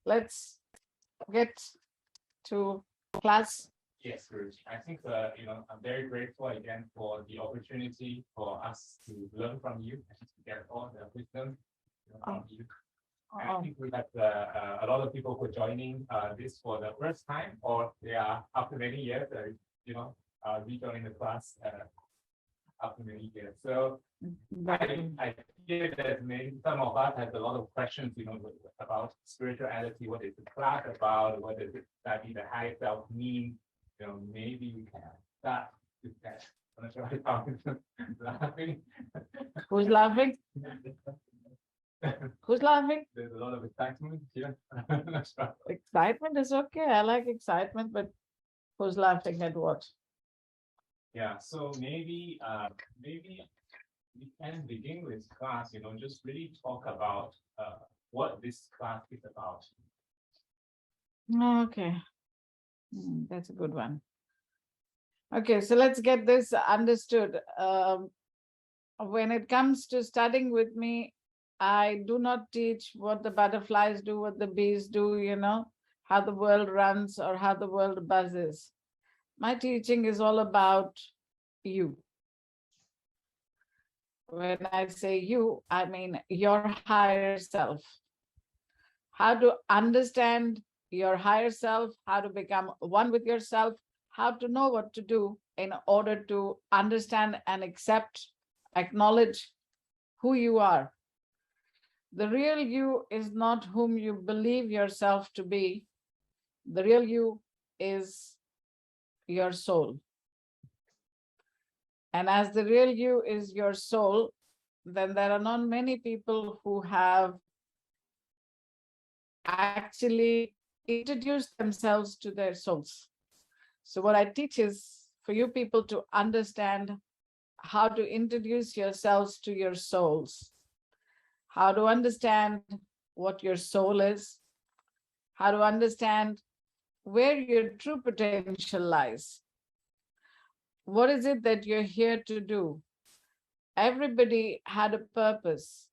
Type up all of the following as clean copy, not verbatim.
let's get to class. Yes, Guruji. I think I'm very grateful again for the opportunity for us to learn from you and to get all the wisdom from you. And I think we have a lot of people who are joining this for the first time, or they are after many years, rejoining the class after many years. So I hear that maybe some of us have a lot of questions, about spirituality. What is the class about? What does it study the higher self mean? Maybe we can start with that. I'm not sure I found laughing. Who's laughing? Who's laughing? There's a lot of excitement here. Excitement is okay. I like excitement, but who's laughing at what? Yeah, so maybe we can begin with class, just really talk about what this class is about. Okay. That's a good one. Okay, so let's get this understood. When it comes to studying with me, I do not teach what the butterflies do, what the bees do, how the world runs or how the world buzzes. My teaching is all about you. When I say you, I mean your higher self. How to understand your higher self, how to become one with yourself, how to know what to do in order to understand and accept, acknowledge who you are. The real you is not whom you believe yourself to be. The real you is your soul. And as the real you is your soul, then there are not many people who have actually introduced themselves to their souls. So what I teach is for you people to understand how to introduce yourselves to your souls, how to understand what your soul is, how to understand where your true potential lies. What is it that you're here to do? Everybody had a purpose.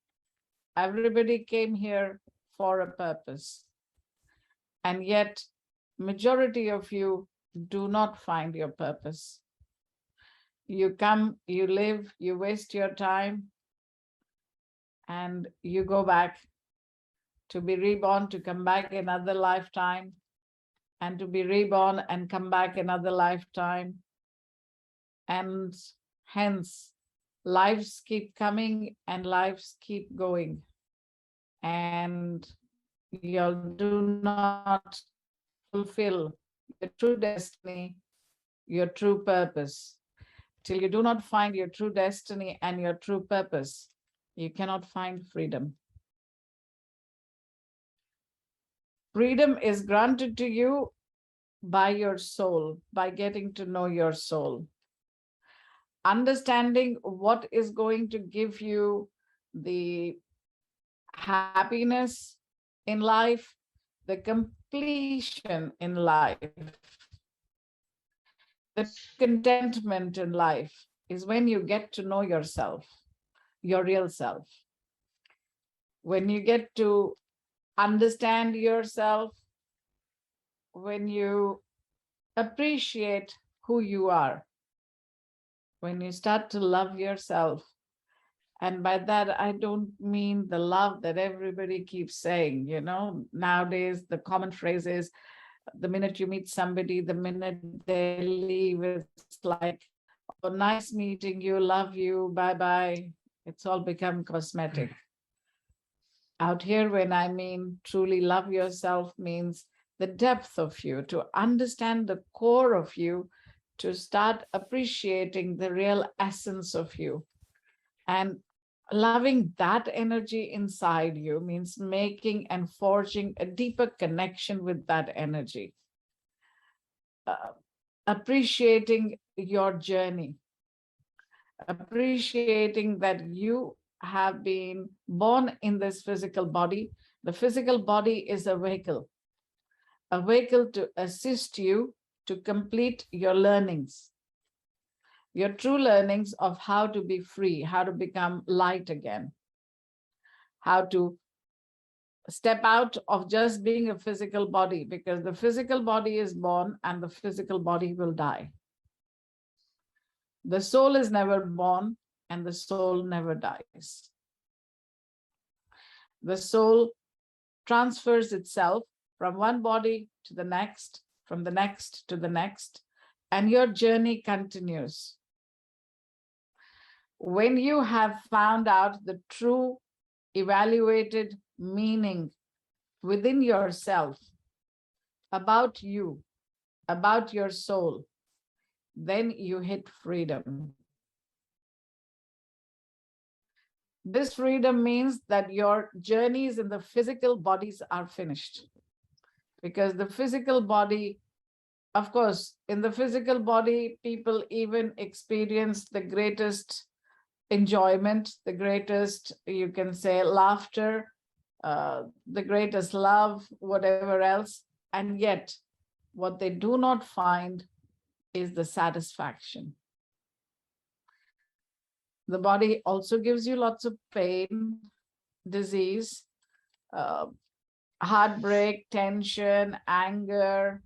Everybody came here for a purpose. And yet, majority of you do not find your purpose. You come, you live, you waste your time, and you go back to be reborn, to come back another lifetime, and to be reborn and come back another lifetime. And hence, lives keep coming and lives keep going. And you do not fulfill your true destiny, your true purpose. Till you do not find your true destiny and your true purpose, you cannot find freedom. Freedom is granted to you by your soul, by getting to know your soul. Understanding what is going to give you the happiness in life, the completion in life, the contentment in life is when you get to know yourself, your real self. When you get to understand yourself, when you appreciate who you are, when you start to love yourself. And by that, I don't mean the love that everybody keeps saying, nowadays the common phrase is, the minute you meet somebody, the minute they leave, it's like, oh, nice meeting you, love you, bye-bye. It's all become cosmetic. Out here, when I mean truly love yourself, means the depth of you, to understand the core of you, to start appreciating the real essence of you. And loving that energy inside you means making and forging a deeper connection with that energy. Appreciating your journey, appreciating that you have been born in this physical body. The physical body is a vehicle to assist you to complete your learnings, your true learnings of how to be free, how to become light again, how to step out of just being a physical body, because the physical body is born and the physical body will die. The soul is never born and the soul never dies. The soul transfers itself from one body to the next, from the next to the next, and your journey continues. When you have found out the true evaluated meaning within yourself about you, about your soul, then you hit freedom. This freedom means that your journeys in the physical bodies are finished. Because the physical body, of course, in the physical body, people even experience the greatest enjoyment, the greatest, you can say, laughter, the greatest love, whatever else. And yet, what they do not find is the satisfaction. The body also gives you lots of pain, disease, heartbreak, tension, anger,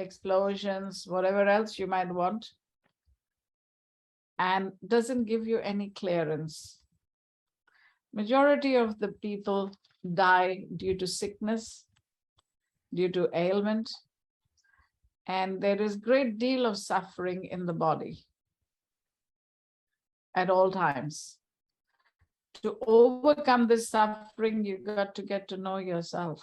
explosions, whatever else you might want, and doesn't give you any clearance. Majority of the people die due to sickness, due to ailment, and there is great deal of suffering in the body at all times. To overcome this suffering, you got to get to know yourself.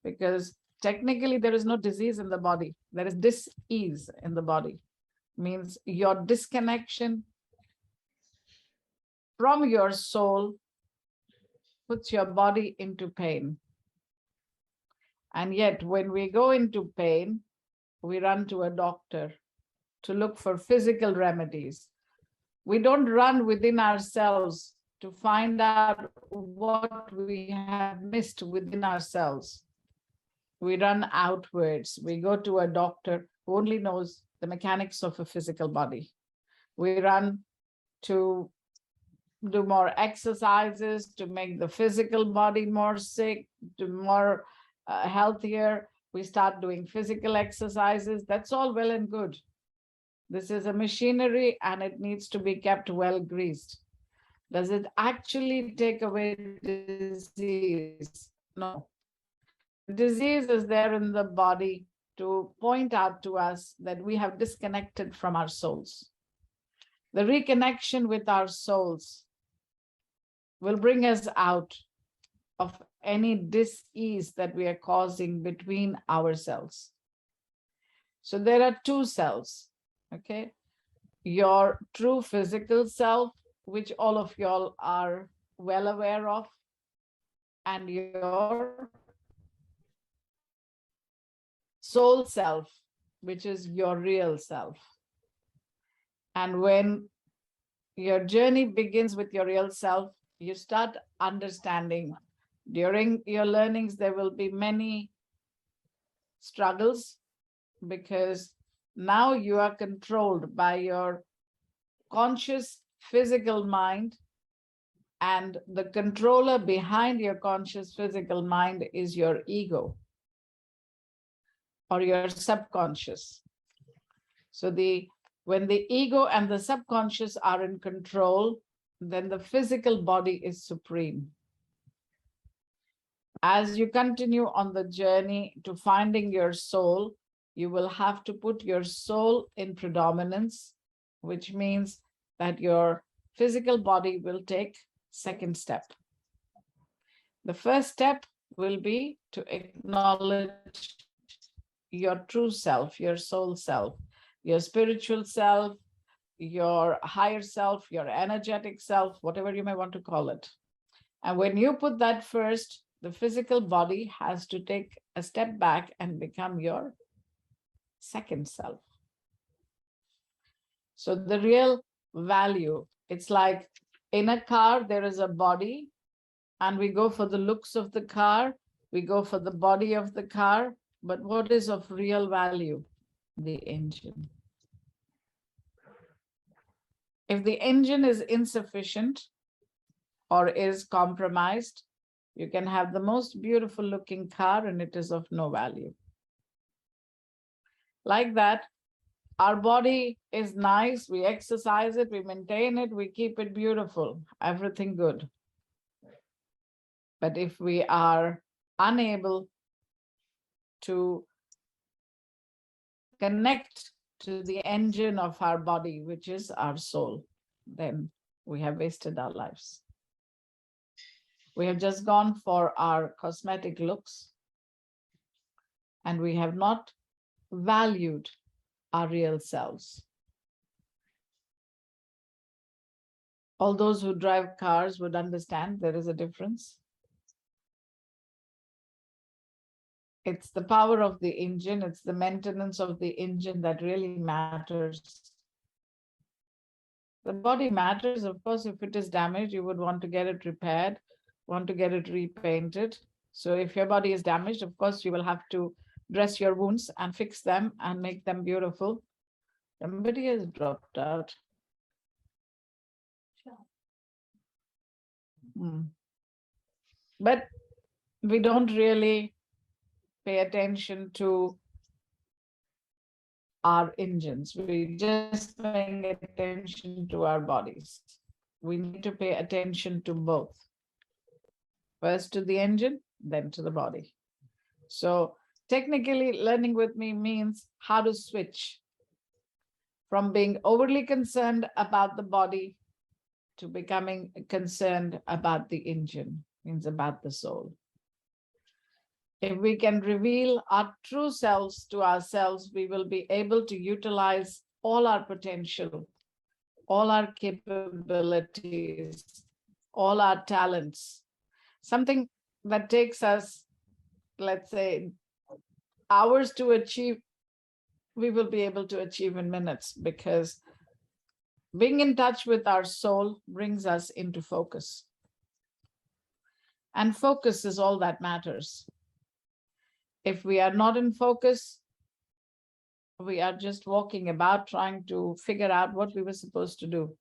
Because technically there is no disease in the body. There is dis-ease in the body. Means your disconnection from your soul puts your body into pain. And yet when we go into pain, we run to a doctor to look for physical remedies. We don't run within ourselves to find out what we have missed within ourselves. We run outwards. We go to a doctor who only knows the mechanics of a physical body. We run to do more exercises to make the physical body more sick, to more healthier. We start doing physical exercises. That's all well and good. This is a machinery and it needs to be kept well greased. Does it actually take away disease? No. Disease is there in the body to point out to us that we have disconnected from our souls. The reconnection with our souls will bring us out of any dis-ease that we are causing between ourselves. So there are two selves. Okay, your true physical self, which all of y'all are well aware of, and your soul self, which is your real self. And when your journey begins with your real self, you start understanding. During your learnings, there will be many struggles because now you are controlled by your conscious physical mind, and the controller behind your conscious physical mind is your ego or your subconscious. So when the ego and the subconscious are in control, then the physical body is supreme. As you continue on the journey to finding your soul, you will have to put your soul in predominance, which means that your physical body will take second step. The first step will be to acknowledge your true self, your soul self, your spiritual self, your higher self, your energetic self, whatever you may want to call it. And when you put that first, the physical body has to take a step back and become your second self. So the real value, it's like in a car, there is a body and we go for the looks of the car, we go for the body of the car, but what is of real value? The engine. If the engine is insufficient or is compromised, You can have the most beautiful looking car and it is of no value. Like that, our body is nice, we exercise it, we maintain it, we keep it beautiful, everything good. But if we are unable to connect to the engine of our body, which is our soul, then we have wasted our lives. We have just gone for our cosmetic looks, and we have not valued our real selves. All those who drive cars would understand there is a difference. It's the power of the engine, it's the maintenance of the engine that really matters. The body matters, of course. If it is damaged, you would want to get it repaired, want to get it repainted. So if your body is damaged, of course, you will have to dress your wounds and fix them and make them beautiful. Somebody has dropped out. But we don't really pay attention to our engines. We just paying attention to our bodies. We need to pay attention to both. First to the engine, then to the body. So technically, learning with me means how to switch from being overly concerned about the body to becoming concerned about the engine, means about the soul. If we can reveal our true selves to ourselves, we will be able to utilize all our potential, all our capabilities, all our talents. Something that takes us, let's say, hours to achieve, we will be able to achieve in minutes, because being in touch with our soul brings us into focus. And focus is all that matters. If we are not in focus, we are just walking about trying to figure out what we were supposed to do.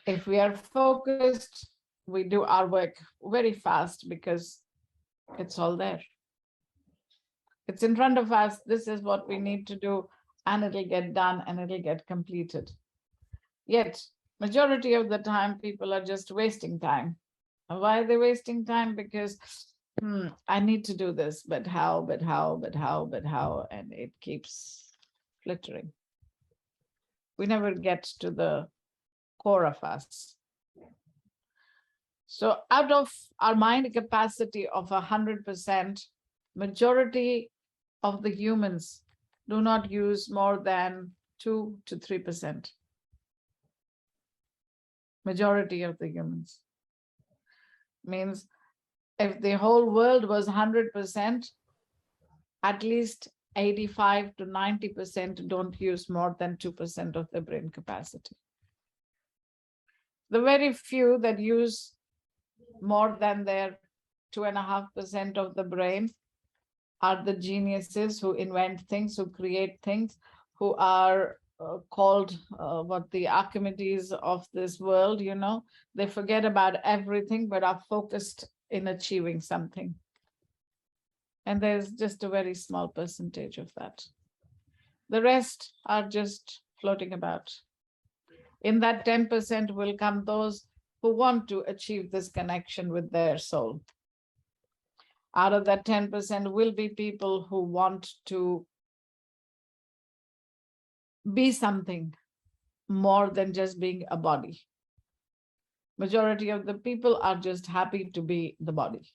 If we are focused, we do our work very fast because it's all there. It's in front of us. This is what we need to do, and it'll get done and it'll get completed. Yet, majority of the time, people are just wasting time. Why are they wasting time? Because I need to do this, but how, and it keeps flittering. We never get to the core of us. So out of our mind capacity of 100%, majority of the humans do not use more than 2 to 3%. Majority of the humans. Means if the whole world was 100%, at least 85 to 90% don't use more than 2% of their brain capacity. The very few that use more than their 2.5% of the brain are the geniuses who invent things, who create things, who are called what the Archimedes of this world, you know. They forget about everything but are focused in achieving something. And there's just a very small percentage of that. The rest are just floating about. In that 10% will come those who want to achieve this connection with their soul. Out of that 10% will be people who want to be something more than just being a body. Majority of the people are just happy to be the body.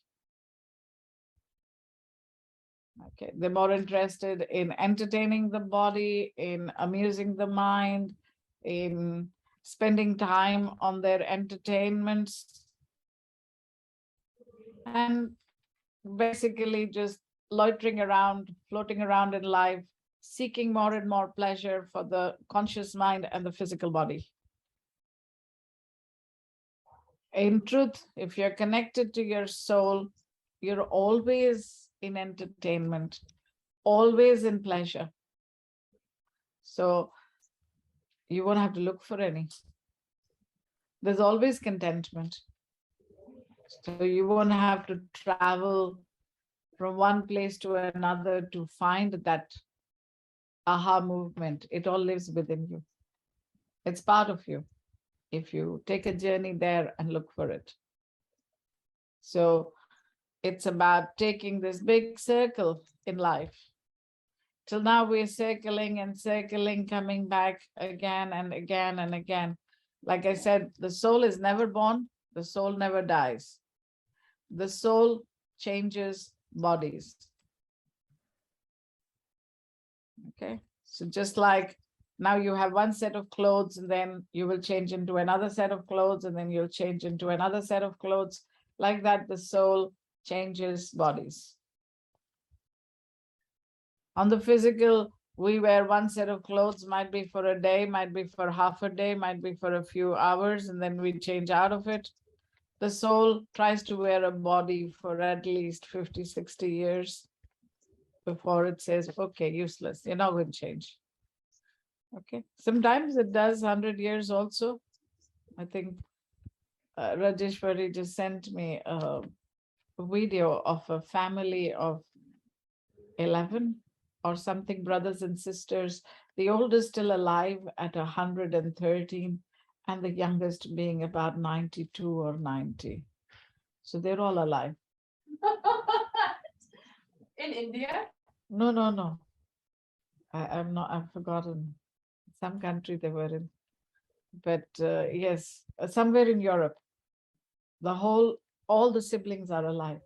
Okay, they're more interested in entertaining the body, in amusing the mind, in spending time on their entertainments, and basically just loitering around, floating around in life, seeking more and more pleasure for the conscious mind and the physical body. In truth, if you're connected to your soul, you're always in entertainment, always in pleasure. So you won't have to look for any. There's always contentment. So you won't have to travel from one place to another to find that aha movement. It all lives within you. It's part of you. If you take a journey there and look for it. So it's about taking this big circle in life. Till now we're circling and circling, coming back again and again and again. Like I said, the soul is never born, the soul never dies. The soul changes bodies. Okay, so just like now you have one set of clothes and then you will change into another set of clothes and then you'll change into another set of clothes. Like that, the soul changes bodies. On the physical, we wear one set of clothes, might be for a day, might be for half a day, might be for a few hours, and then we change out of it. The soul tries to wear a body for at least 50, 60 years before it says, okay, useless, you're not going to change. Okay, sometimes it does 100 years also. I think Rajeshwari just sent me a video of a family of 11 or something, brothers and sisters, the oldest still alive at 113 and the youngest being about 92 or 90. So they're all alive. In India? No. I've forgotten some country they were in. But yes, somewhere in Europe, all the siblings are alive.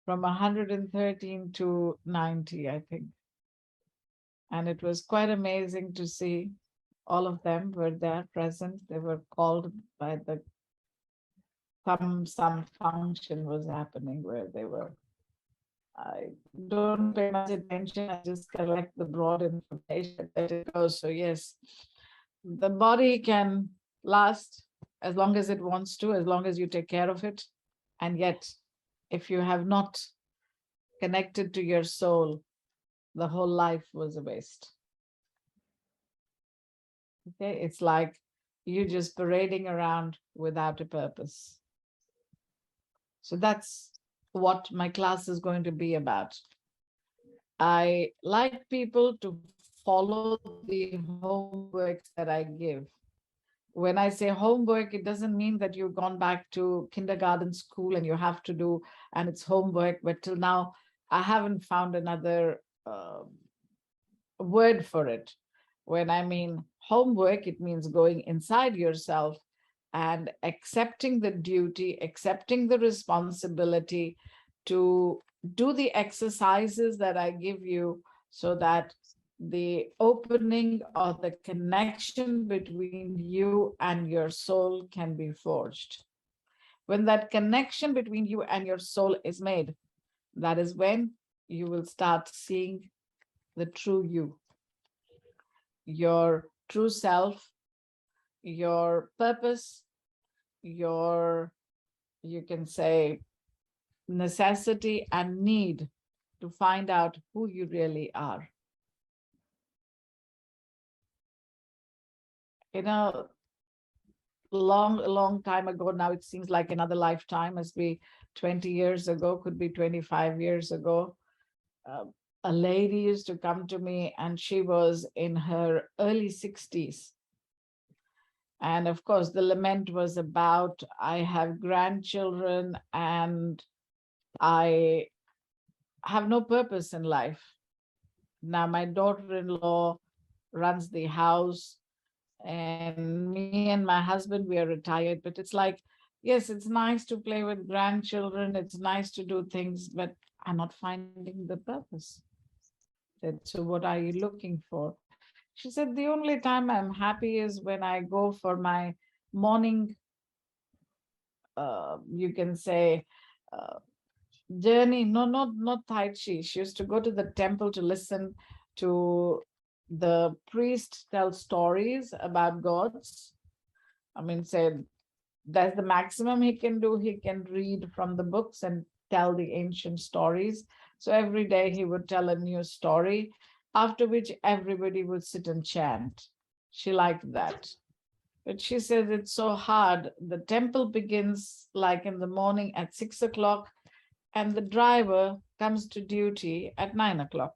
From 113 to 90, I think. And it was quite amazing to see all of them were there present. They were called by some function was happening where they were. I don't pay much attention. I just collect the broad information that it goes. So yes, the body can last as long as it wants to, as long as you take care of it. And yet, if you have not connected to your soul, the whole life was a waste. Okay, it's like you just parading around without a purpose. So that's what my class is going to be about. I like people to follow the homeworks that I give. When I say homework, it doesn't mean that you've gone back to kindergarten school and you have to do, and it's homework, but till now, I haven't found another word for it. When I mean homework, it means going inside yourself and accepting the duty, accepting the responsibility to do the exercises that I give you so that the opening or the connection between you and your soul can be forged. When that connection between you and your soul is made, that is when you will start seeing the true you, your true self, your purpose, your, you can say, necessity and need to find out who you really are. You know, long time ago, now it seems like another lifetime, must be 20 years ago, could be 25 years ago. A lady used to come to me and she was in her early 60s. And of course, the lament was about, I have grandchildren and I have no purpose in life. Now my daughter-in-law runs the house and me and my husband, we are retired, but it's like, yes, it's nice to play with grandchildren. It's nice to do things, but I'm not finding the purpose. So what are you looking for? She said, the only time I'm happy is when I go for my morning, you can say, journey. No, not Tai Chi. She used to go to the temple to listen to the priest tell stories about gods. I mean, said that's the maximum he can do. He can read from the books and tell the ancient stories. So every day he would tell a new story, after which everybody would sit and chant. She liked that. But she says it's so hard. The temple begins like in the morning at 6 o'clock, and the driver comes to duty at 9 o'clock.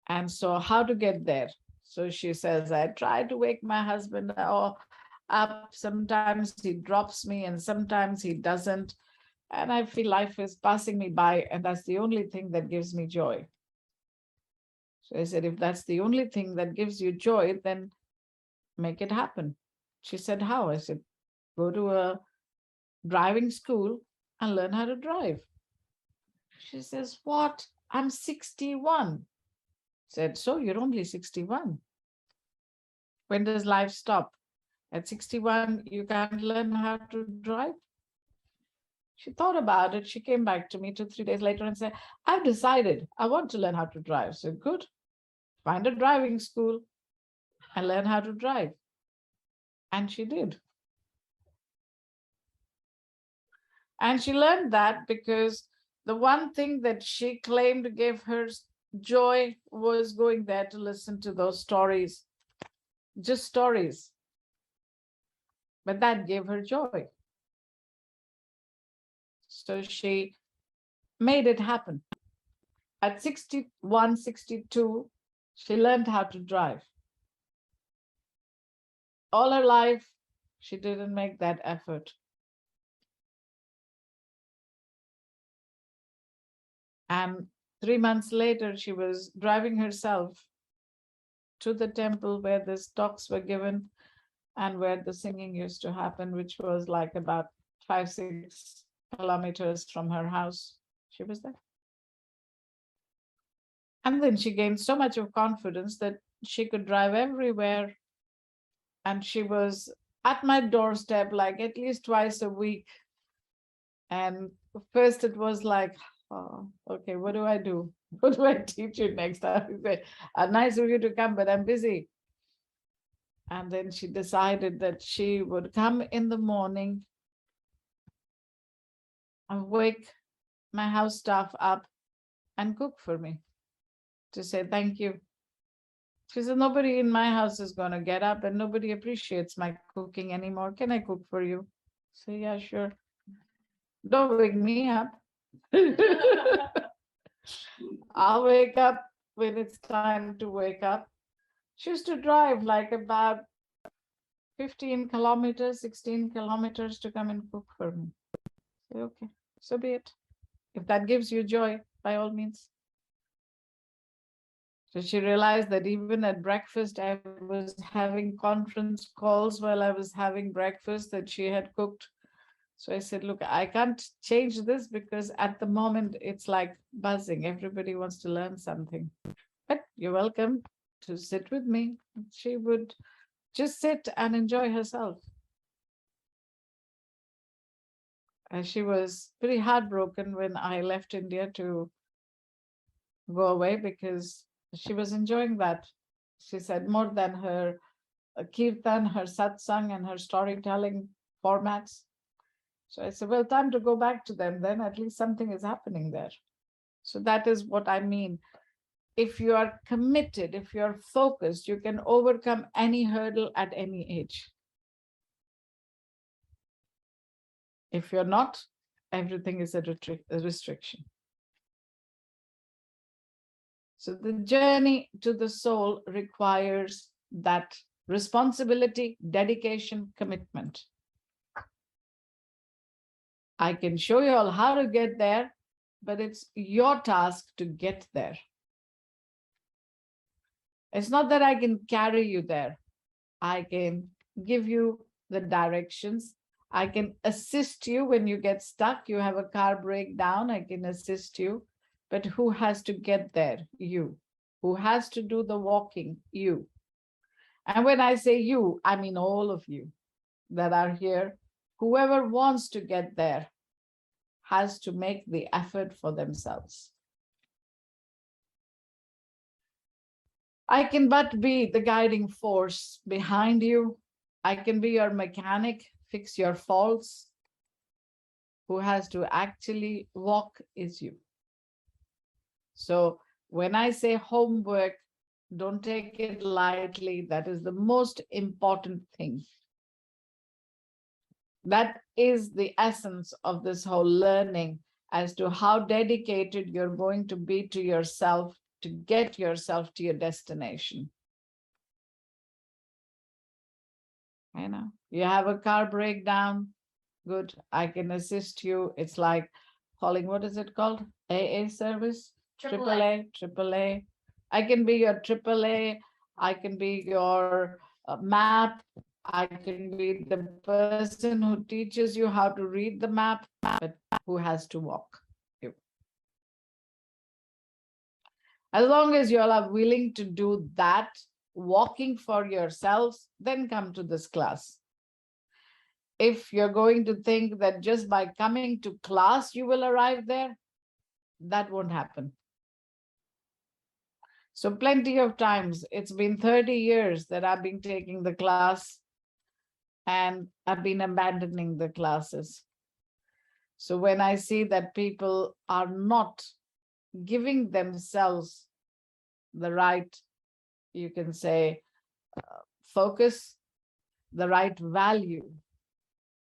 And so how to get there? So she says, I try to wake my husband up. Sometimes he drops me and sometimes he doesn't. And I feel life is passing me by, and that's the only thing that gives me joy. So I said, if that's the only thing that gives you joy, then make it happen. She said, how? I said, go to a driving school and learn how to drive. She says, what? I'm 61. Said, so you're only 61. When does life stop? At 61, you can't learn how to drive? She thought about it. She came back to me 2-3 days later and said, I've decided I want to learn how to drive. So good, find a driving school and learn how to drive. And she did. And she learned that because the one thing that she claimed gave her joy was going there to listen to those stories, just stories. But that gave her joy. So she made it happen. At 61, 62, she learned how to drive. All her life, she didn't make that effort. And 3 months later, she was driving herself to the temple where the talks were given and where the singing used to happen, which was like about 5-6 kilometers from her house. She was there. And then she gained so much of confidence that she could drive everywhere. And she was at my doorstep like at least twice a week. And first it was like, oh, okay, what do I do? What do I teach you next time? Nice of you to come, but I'm busy. And then she decided that she would come in the morning and wake my house staff up and cook for me to say thank you. She said, nobody in my house is going to get up and nobody appreciates my cooking anymore. Can I cook for you? So yeah, sure. Don't wake me up. I'll wake up when it's time to wake up. She used to drive like about 15 kilometers, 16 kilometers to come and cook for me. Say, okay, so be it. If that gives you joy, by all means. So she realized that even at breakfast, I was having conference calls while I was having breakfast that she had cooked. So I said, look, I can't change this because at the moment it's like buzzing. Everybody wants to learn something. But you're welcome to sit with me. She would just sit and enjoy herself. And she was pretty heartbroken when I left India to go away because she was enjoying that. She said more than her kirtan, her satsang, and her storytelling formats. So I said, well, time to go back to them. Then at least something is happening there. So that is what I mean. If you are committed, if you're focused, you can overcome any hurdle at any age. If you're not, everything is a restriction. So the journey to the soul requires that responsibility, dedication, commitment. I can show you all how to get there, but it's your task to get there. It's not that I can carry you there. I can give you the directions. I can assist you when you get stuck. You have a car breakdown, I can assist you. But who has to get there? You. Who has to do the walking? You. And when I say you, I mean all of you that are here. Whoever wants to get there has to make the effort for themselves. I can but be the guiding force behind you. I can be your mechanic, fix your faults. Who has to actually walk is you. So when I say homework, Don't take it lightly. That is the most important thing. That is the essence of this whole learning as to how dedicated you're going to be to yourself to get yourself to your destination. You know, you have a car breakdown. Good, I can assist you. It's like calling, what is it called? AA service? AAA. I can be your AAA. I can be your map. I can be the person who teaches you how to read the map, but who has to walk you. As long as you all are willing to do that, walking for yourselves, then come to this class. If you're going to think that just by coming to class you will arrive there, that won't happen. So plenty of times, it's been 30 years that I've been taking the class and I've been abandoning the classes. So when I see that people are not giving themselves the right, you can say, focus, the right value.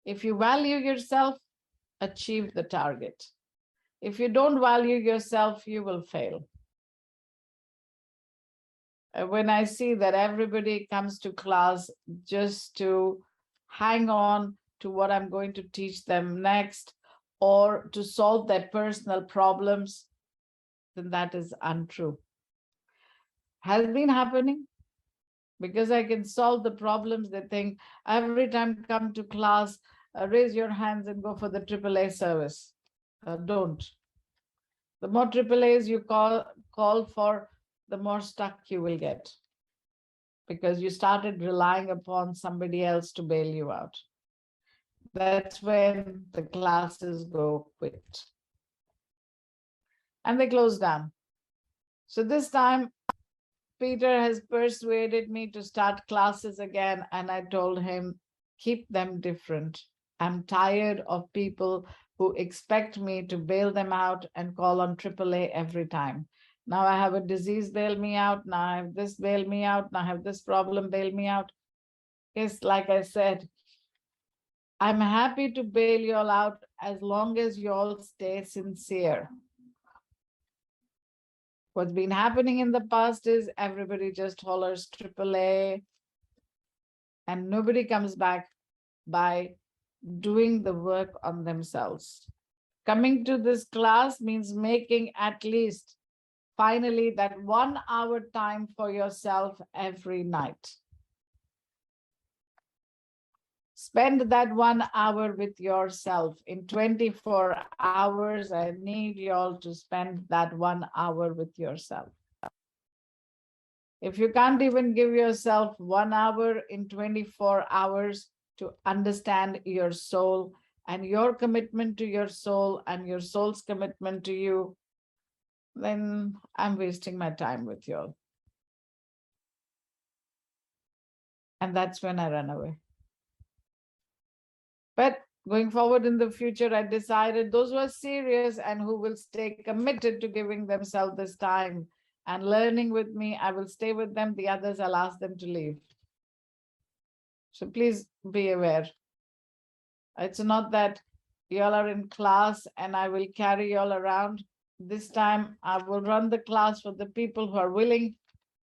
If you value yourself, achieve the target. If you don't value yourself, you will fail. When I see that everybody comes to class just to hang on to what I'm going to teach them next or to solve their personal problems, then that is untrue. Has been happening because I can solve the problems. They think every time come to class, raise your hands and go for the AAA service. Don't. The more AAAs you call for, the more stuck you will get because you started relying upon somebody else to bail you out. That's when the classes go quit. And they close down. So this time, Peter has persuaded me to start classes again, and I told him, keep them different. I'm tired of people who expect me to bail them out and call on AAA every time. Now I have a disease, bail me out. Now I have this, bail me out. Now I have this problem, bail me out. Yes, like I said, I'm happy to bail you all out as long as you all stay sincere. What's been happening in the past is everybody just hollers AAA and nobody comes back by doing the work on themselves. Coming to this class means making at least finally that 1 hour time for yourself every night. Spend that 1 hour with yourself. In 24 hours, I need you all to spend that 1 hour with yourself. If you can't even give yourself 1 hour in 24 hours to understand your soul and your commitment to your soul and your soul's commitment to you, then I'm wasting my time with you all. And that's when I run away. But going forward in the future, I decided those who are serious and who will stay committed to giving themselves this time and learning with me, I will stay with them. The others, I'll ask them to leave. So please be aware. It's not that y'all are in class and I will carry y'all around. This time I will run the class for the people who are willing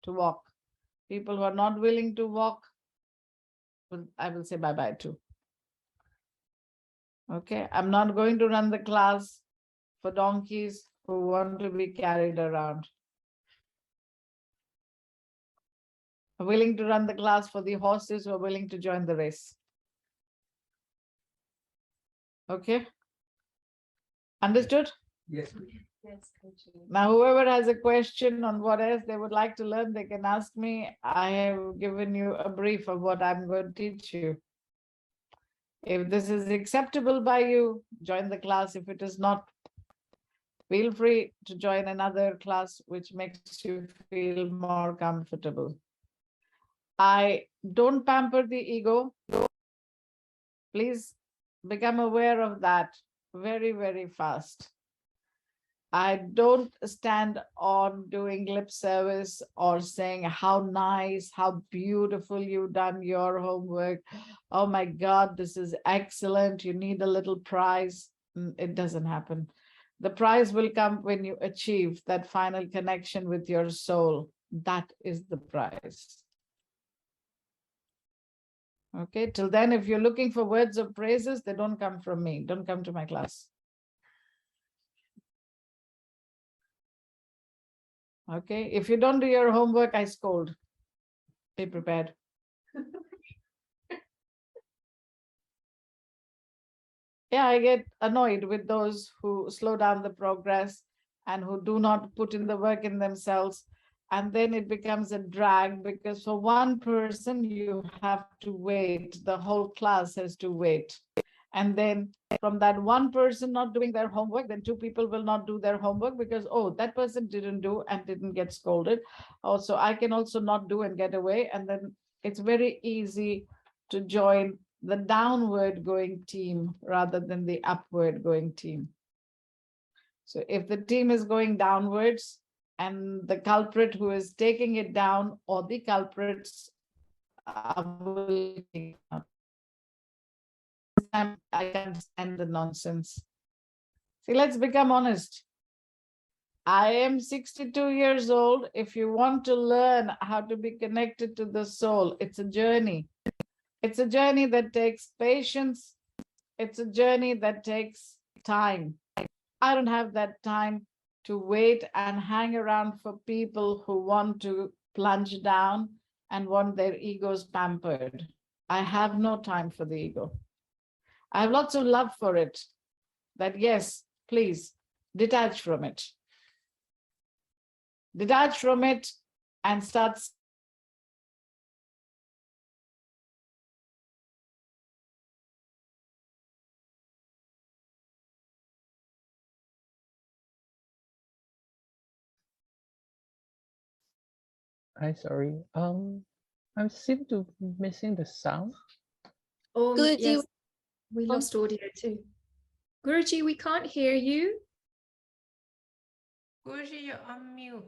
to walk. People who are not willing to walk, I will say bye-bye to. Okay, I'm not going to run the class for donkeys who want to be carried around. I'm willing to run the class for the horses who are willing to join the race. Okay, understood? Yes. Yes, Now, whoever has a question on what else they would like to learn, they can ask me. I have given you a brief of what I'm going to teach you. If this is acceptable by you, join the class. If it is not, feel free to join another class which makes you feel more comfortable. I don't pamper the ego. Please become aware of that very, very fast. I don't stand on doing lip service or saying how nice, how beautiful you've done your homework. Oh my God, this is excellent. You need a little prize. It doesn't happen. The prize will come when you achieve that final connection with your soul. That is the prize. Okay, till then, if you're looking for words of praises, they don't come from me. Don't come to my class. Okay, if you don't do your homework, I scold. Be prepared. Yeah, I get annoyed with those who slow down the progress and who do not put in the work in themselves. And then it becomes a drag because for one person, you have to wait. The whole class has to wait. And then from that one person not doing their homework, then two people will not do their homework because, oh, that person didn't do and didn't get scolded. Also, I can also not do and get away. And then it's very easy to join the downward going team rather than the upward going team. So if the team is going downwards and the culprit who is taking it down or the culprits will take it down. I can't stand the nonsense. See, let's become honest. I am 62 years old. If you want to learn how to be connected to the soul, it's a journey. It's a journey that takes patience. It's a journey that takes time. I don't have that time to wait and hang around for people who want to plunge down and want their egos pampered. I have no time for the ego. I have lots of love for it. That yes, please detach from it. Detach from it and start. Hi, sorry. I seem to be missing the sound. Oh, Guruji, yes, we lost audio too. Guruji, we can't hear you. Guruji, you're on mute.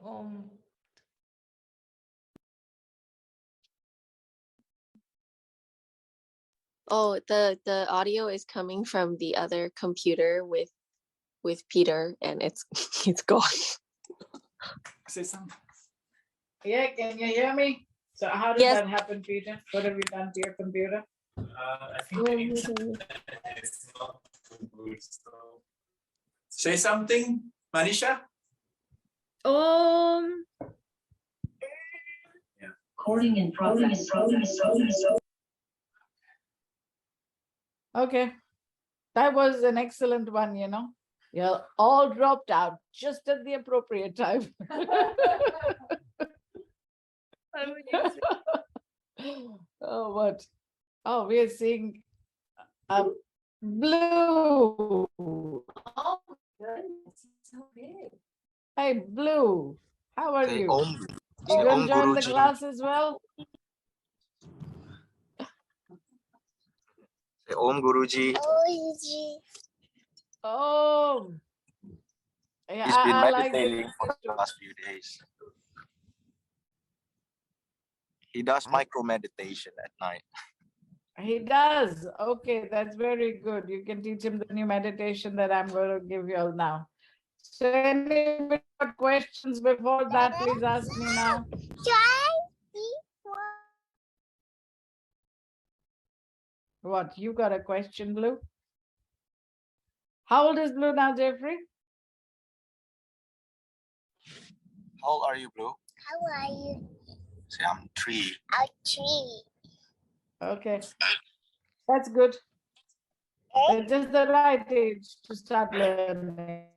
Oh, the audio is coming from the other computer with Peter, and it's it's gone. Say something. Yeah, can you hear me? So how did Yes. that happen, Peter? What have you done to your computer? I think the internet is not too good. So say something, Manisha. Recording in progress. Okay, that was an excellent one, you know. You're all dropped out just at the appropriate time. Oh, what? Oh, we are seeing Blue. Oh, goodness, so big. Hey, Blue, how are Say you? Om. You Say going Om to join the Guruji. class as well? Say Om Guruji. Oh, yeah, He's been I like meditating it. for the last few days. He does micro meditation at night. He does. Okay, that's very good. You can teach him the new meditation that I'm going to give you all now. So any questions before that, please ask me now. What, you got a question, Blue? How old is Blue now, Jeffrey? How old are you, Blue? How are you? Say I'm 3. I'm 3. Okay, that's good. It's just the right age to start learning.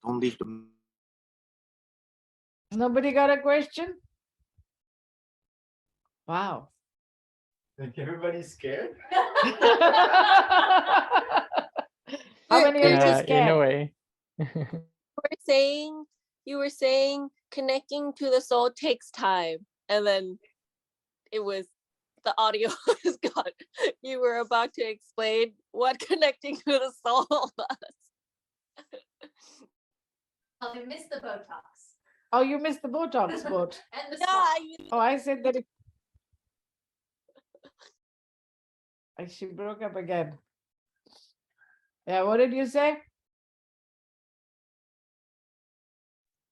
Don't leave the. Nobody got a question? Wow. Like everybody's scared. How many of you Yeah, are in a scared? way. You were saying connecting to the soul takes time, and then it was the audio was gone. You were were about to explain what connecting to the soul was. Oh, I missed the Botox. Oh, you missed the Botox quote. And the Yeah, spa. Oh, I said that. She broke up again. Yeah, what did you say?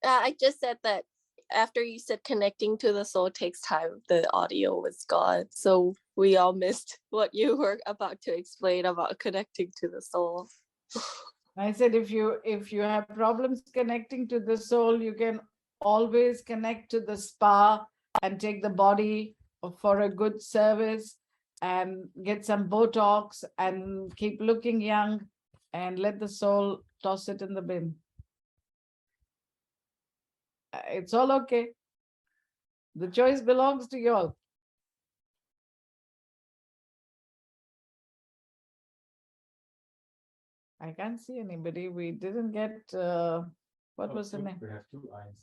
I just said that after you said connecting to the soul takes time, the audio was gone. So we all missed what you were about to explain about connecting to the soul. I said if you have problems connecting to the soul, you can always connect to the spa and take the body for a good service and get some Botox and keep looking young and let the soul toss it in the bin. It's all okay. The choice belongs to you all. I can't see anybody. We didn't get, what was the name? We have two eyes.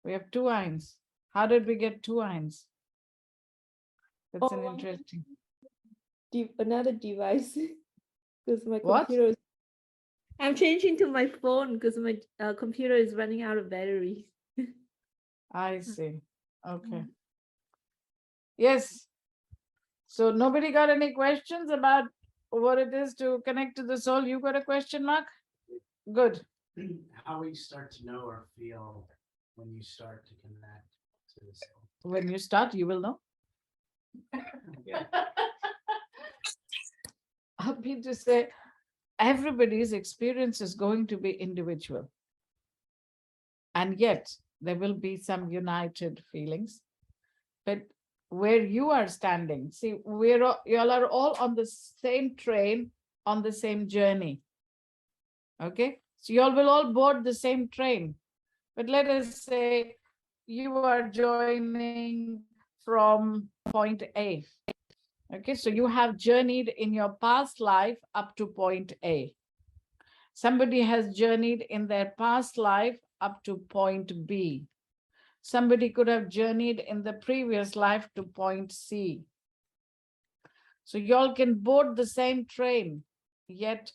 We have two eyes. How did we get two eyes? That's an Oh, interesting. another device because my What? computer is, I'm changing to my phone because my computer is running out of battery. I see. Okay. Yes. So nobody got any questions about what it is to connect to the soul? You got a question, Mark? Good. How will you start to know or feel when you start to connect to the soul? When you start, you will know. Yeah. I mean to say, everybody's experience is going to be individual. And yet, there will be some united feelings. But where you are standing, see, you all are all on the same train, on the same journey. Okay? So you all will all board the same train. But let us say you are joining from point A. Okay, so you have journeyed in your past life up to point A. Somebody has journeyed in their past life up to point B. Somebody could have journeyed in the previous life to point C. So you all can board the same train, yet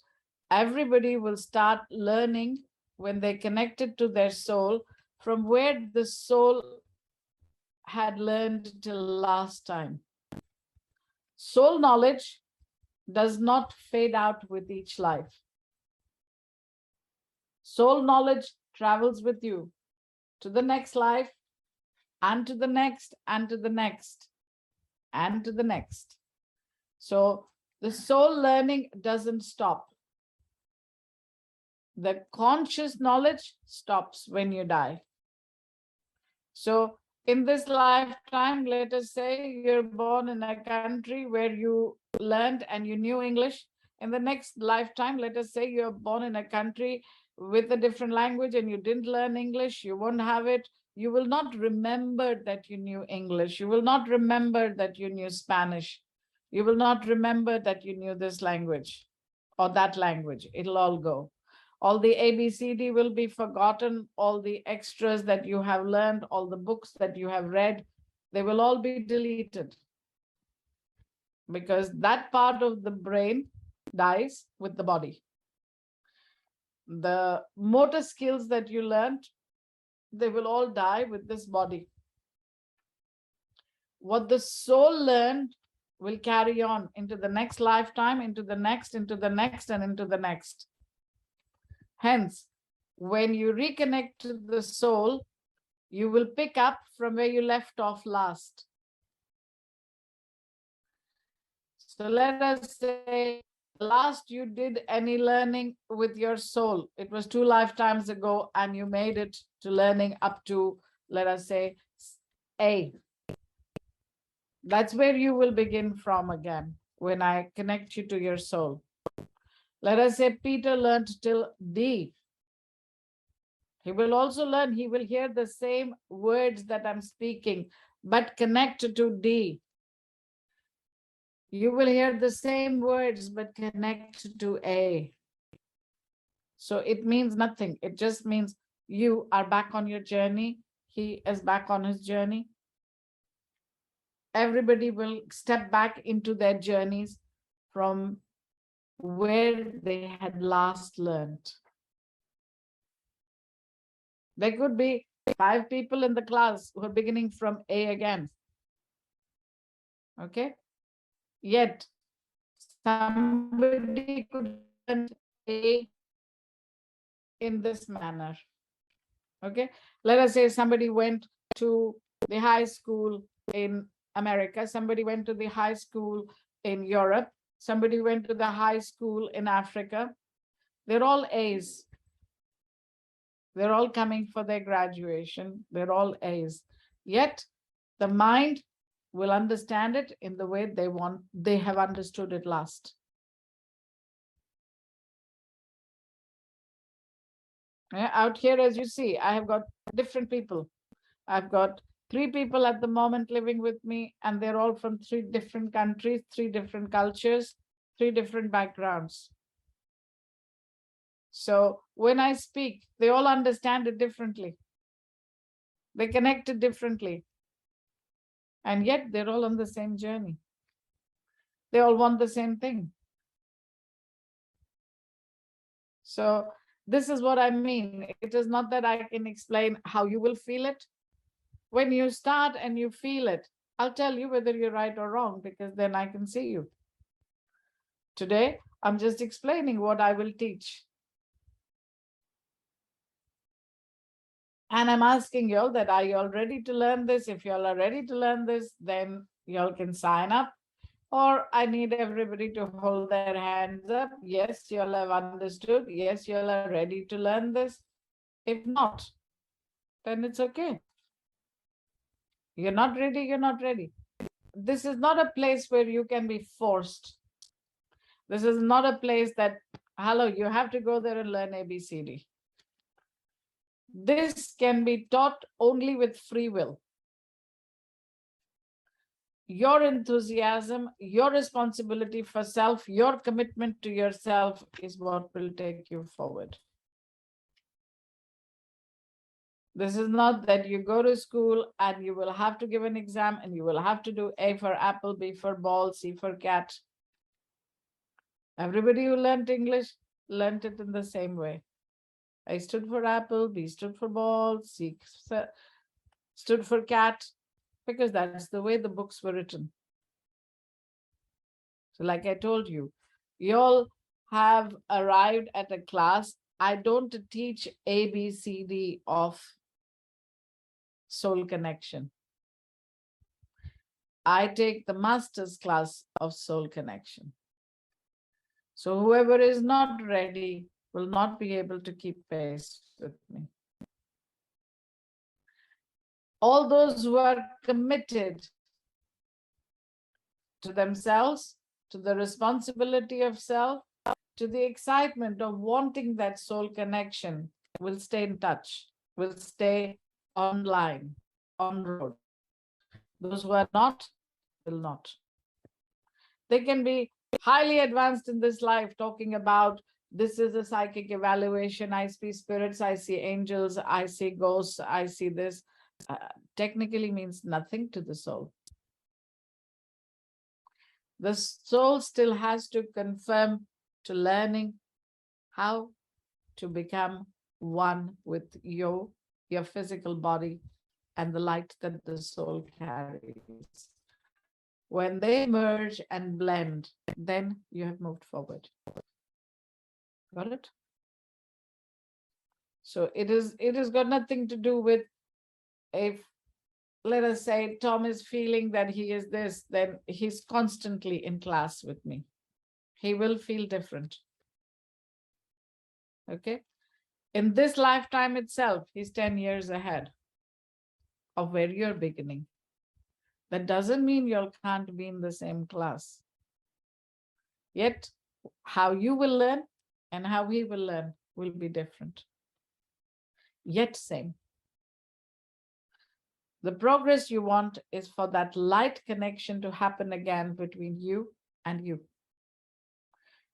everybody will start learning when they connected to their soul from where the soul had learned till last time. Soul knowledge does not fade out with each life. Soul knowledge travels with you to the next life and to the next and to the next and to the next. So the soul learning doesn't stop. The conscious knowledge stops when you die. So in this lifetime, let us say you're born in a country where you learned and you knew English. In the next lifetime, let us say you're born in a country with a different language and you didn't learn English, you won't have it. You will not remember that you knew English. You will not remember that you knew Spanish. You will not remember that you knew this language or that language. It'll all go. All the ABCD will be forgotten. All the extras that you have learned, all the books that you have read, they will all be deleted. Because that part of the brain dies with the body. The motor skills that you learned, they will all die with this body. What the soul learned will carry on into the next lifetime, into the next, into the next, and into the next. Hence, when you reconnect to the soul, you will pick up from where you left off last. So let us say, last you did any learning with your soul, it was 2 lifetimes ago, and you made it to learning up to, let us say, A. That's where you will begin from again, when I connect you to your soul. Let us say Peter learned till D. He will also learn, he will hear the same words that I'm speaking, but connect to D. You will hear the same words, but connect to A. So it means nothing. It just means you are back on your journey. He is back on his journey. everybody will step back into their journeys from where they had last learned. There could be 5 people in the class who are beginning from A again. Okay? Yet, somebody could learn A in this manner. Okay? Let us say somebody went to the high school in America, somebody went to the high school in Europe, somebody went to the high school in Africa. They're all A's. They're all coming for their graduation. They're all A's. Yet the mind will understand it in the way they have understood it last. Yeah, out here, as you see, I have got different people. I've got 3 people at the moment living with me, and they're all from 3 different countries, 3 different cultures, 3 different backgrounds. So when I speak, they all understand it differently. They connect it differently. And yet they're all on the same journey. They all want the same thing. So this is what I mean. It is not that I can explain how you will feel it. When you start and you feel it, I'll tell you whether you're right or wrong, because then I can see you. Today, I'm just explaining what I will teach. And I'm asking you all that, are you all ready to learn this? If you all are ready to learn this, then you all can sign up. Or I need everybody to hold their hands up. Yes, you all have understood. Yes, you all are ready to learn this. If not, then it's okay. You're not ready, you're not ready. This is not a place where you can be forced. This is not a place that, hello, you have to go there and learn ABCD. This can be taught only with free will. Your enthusiasm, your responsibility for self, your commitment to yourself is what will take you forward. This is not that you go to school and you will have to give an exam and you will have to do A for apple, B for ball, C for cat. Everybody who learned English learned it in the same way. A stood for apple, B stood for ball, C stood for cat, because that's the way the books were written. So like I told you, you all have arrived at a class. I don't teach ABCD of soul connection. I take the master's class of soul connection. So whoever is not ready will not be able to keep pace with me. All those who are committed to themselves, to the responsibility of self, to the excitement of wanting that soul connection, will stay in touch, will stay online, on road. Those who are not, will not. They can be highly advanced in this life, talking about this is a psychic evaluation, I see spirits, I see angels, I see ghosts, I see this. Technically means nothing to the soul. The soul still has to confirm to learning how to become one with your physical body and the light that the soul carries. When they merge and blend, then you have moved forward. Got it? So it has got nothing to do with, if, let us say, Tom is feeling that he is this, then he's constantly in class with me. He will feel different. Okay? In this lifetime itself, he's 10 years ahead of where you're beginning. That doesn't mean you can't be in the same class. Yet, how you will learn and how he will learn will be different. Yet same. The progress you want is for that light connection to happen again between you and you.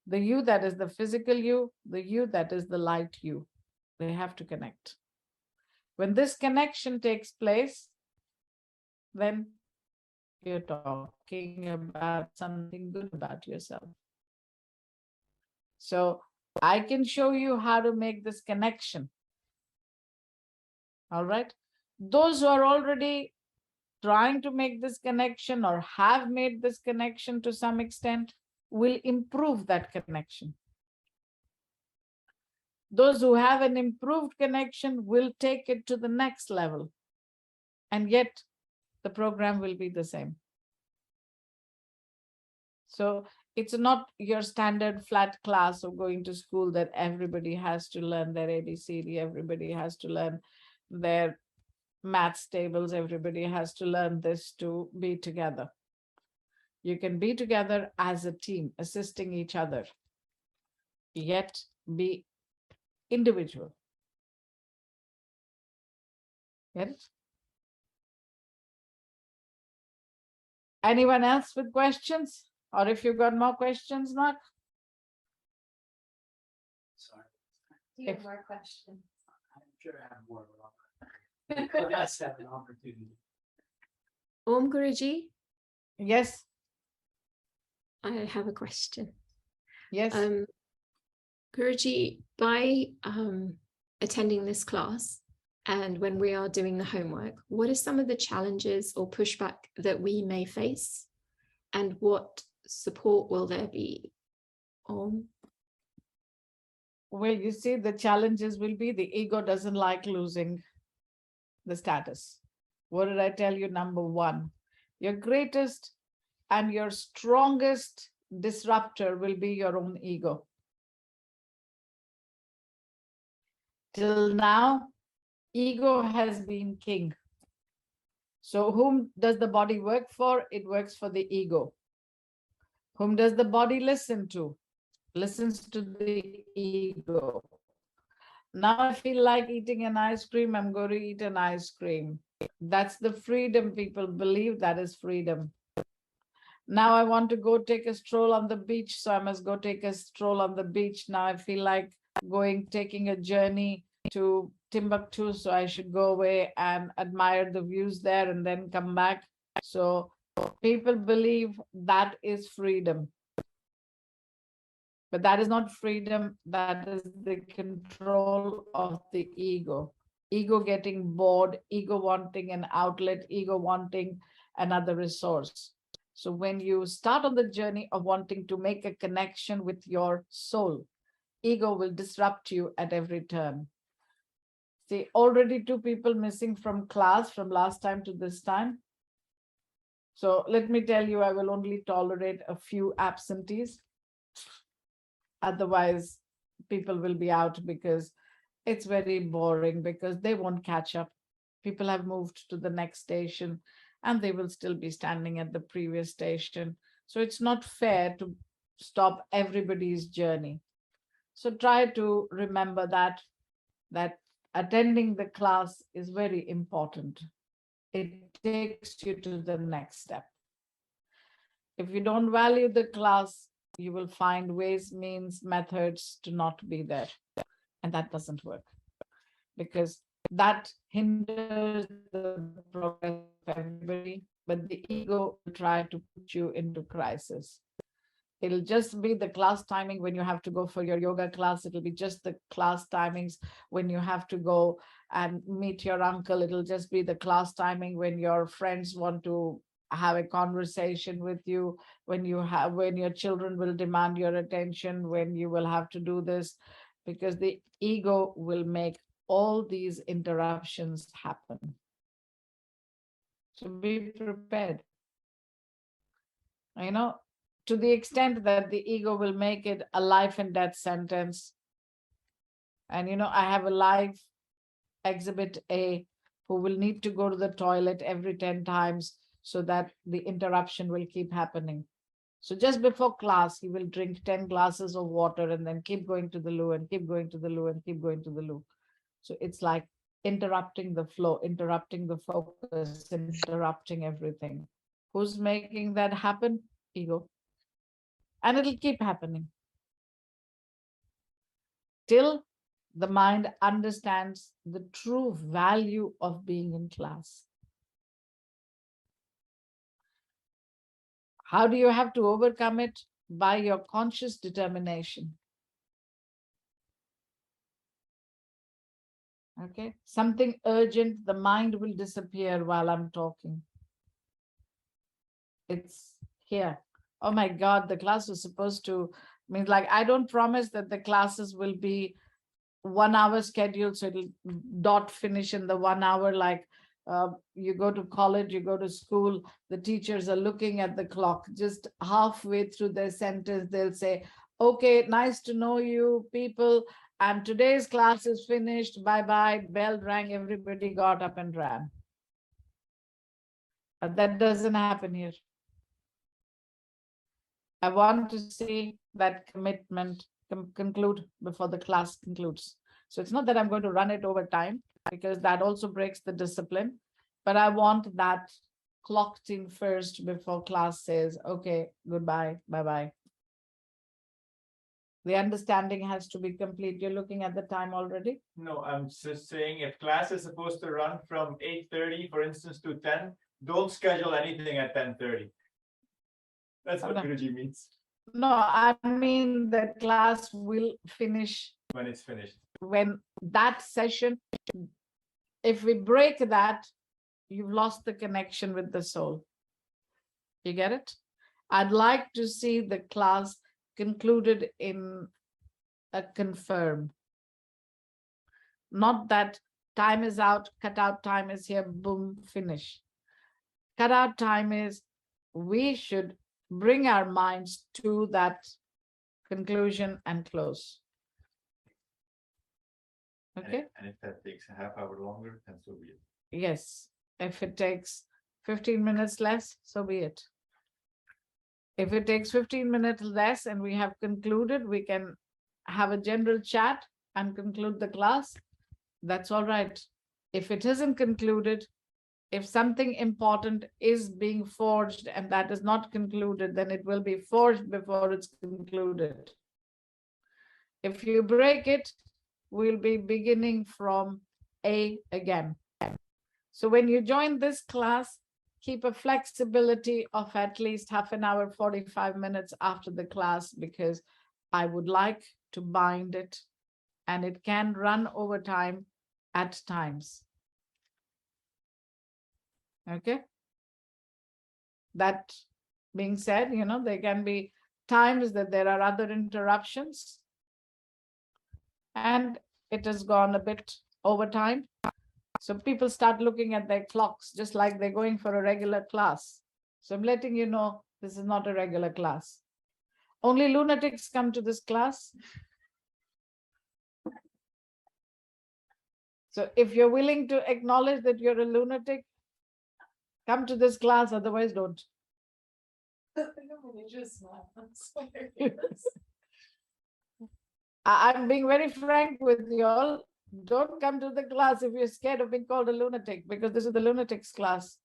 The you that is the physical you, the you that is the light you. They have to connect. When this connection takes place, then you're talking about something good about yourself. So I can show you how to make this connection. All right. Those who are already trying to make this connection or have made this connection to some extent will improve that connection. Those who have an improved connection will take it to the next level. And yet the program will be the same. So it's not your standard flat class of going to school that everybody has to learn their ABCD, everybody has to learn their maths tables, everybody has to learn this to be together. You can be together as a team, assisting each other, yet be individual. Get it? Anyone else with questions? Or if you've got more questions, Mark? Sorry, Do you have If- more questions? I'm sure I have more, but I'll class have an opportunity. Om Guruji, Yes, I have a question. yes. Guruji, by attending this class and when we are doing the homework, what are some of the challenges or pushback that we may face? And what support will there be? Om? Well, you see, the challenges will be the ego doesn't like losing the status. What did I tell you? Number one, your greatest and your strongest disruptor will be your own ego. Till now, ego has been king. So whom does the body work for? It works for the ego. Whom does the body listen to? Listens to the ego. Now I feel like eating an ice cream, I'm going to eat an ice cream. That's the freedom people believe that is freedom. Now I want to go take a stroll on the beach, so I must go take a stroll on the beach. Now I feel like taking a journey to Timbuktu, so I should go away and admire the views there and then come back. So people believe that is freedom. But that is not freedom, that is the control of the ego. Ego getting bored, ego wanting an outlet, ego wanting another resource. So when you start on the journey of wanting to make a connection with your soul, ego will disrupt you at every turn. See, already 2 people missing from class from last time to this time. So let me tell you, I will only tolerate a few absentees. Otherwise, people will be out because it's very boring, because they won't catch up. People have moved to the next station and they will still be standing at the previous station. So it's not fair to stop everybody's journey. So try to remember that attending the class is very important. It takes you to the next step. If you don't value the class, you will find ways, means, methods to not be there. And that doesn't work, because that hinders the progress of everybody, but the ego will try to put you into crisis. It'll just be the class timing when you have to go for your yoga class. It'll be just the class timings when you have to go and meet your uncle. It'll just be the class timing when your friends want to have a conversation with you, when your children will demand your attention, when you will have to do this, because the ego will make all these interruptions happen. So be prepared. To the extent that the ego will make it a life and death sentence. And I have a live exhibit A who will need to go to the toilet every 10 times so that the interruption will keep happening. So just before class, he will drink 10 glasses of water and then keep going to the loo and keep going to the loo and keep going to the loo. So it's like interrupting the flow, interrupting the focus, interrupting everything. Who's making that happen? Ego. And it'll keep happening till the mind understands the true value of being in class. How do you have to overcome it? By your conscious determination. Okay, something urgent, the mind will disappear while I'm talking. It's here. Oh my God, the class was supposed to, means like, I don't promise that the classes will be 1 hour scheduled, so it'll dot finish in the 1 hour. Like you go to college, you go to school, the teachers are looking at the clock. Just halfway through their sentence, they'll say, okay, nice to know you people, and today's class is finished, bye-bye, bell rang, everybody got up and ran. But that doesn't happen here. I want to see that commitment conclude before the class concludes. So it's not that I'm going to run it over time, because that also breaks the discipline, but I want that clocked in first before class says, okay, goodbye, bye-bye. The understanding has to be complete. You're looking at the time already? No, I'm just saying if class is supposed to run from 8:30, for instance, to 10, don't schedule anything at 10:30. That's what Guruji means. No, I mean the class will finish when it's finished. When that session, if we break that, you've lost the connection with the soul. You get it? I'd like to see the class concluded in a confirm. Not that time is out, cut out time is here, boom, finish. Cut out time is, we should bring our minds to that conclusion and close. Okay. And if that takes a half hour longer, then so be it. Yes. If it takes 15 minutes less, so be it. If it takes 15 minutes less and we have concluded, we can have a general chat and conclude the class. That's all right. If it isn't concluded, if something important is being forged and that is not concluded, then it will be forged before it's concluded. If you break it, we'll be beginning from A again. So when you join this class, keep a flexibility of at least half an hour, 45 minutes after the class, because I would like to bind it, and it can run over time at times. Okay. That being said, there can be times that there are other interruptions and it has gone a bit over time. So people start looking at their clocks, just like they're going for a regular class. So I'm letting you know, this is not a regular class. Only lunatics come to this class. So if you're willing to acknowledge that you're a lunatic, come to this class, otherwise don't. I'm being very frank with you all. Don't come to the class if you're scared of being called a lunatic, because this is the lunatics class.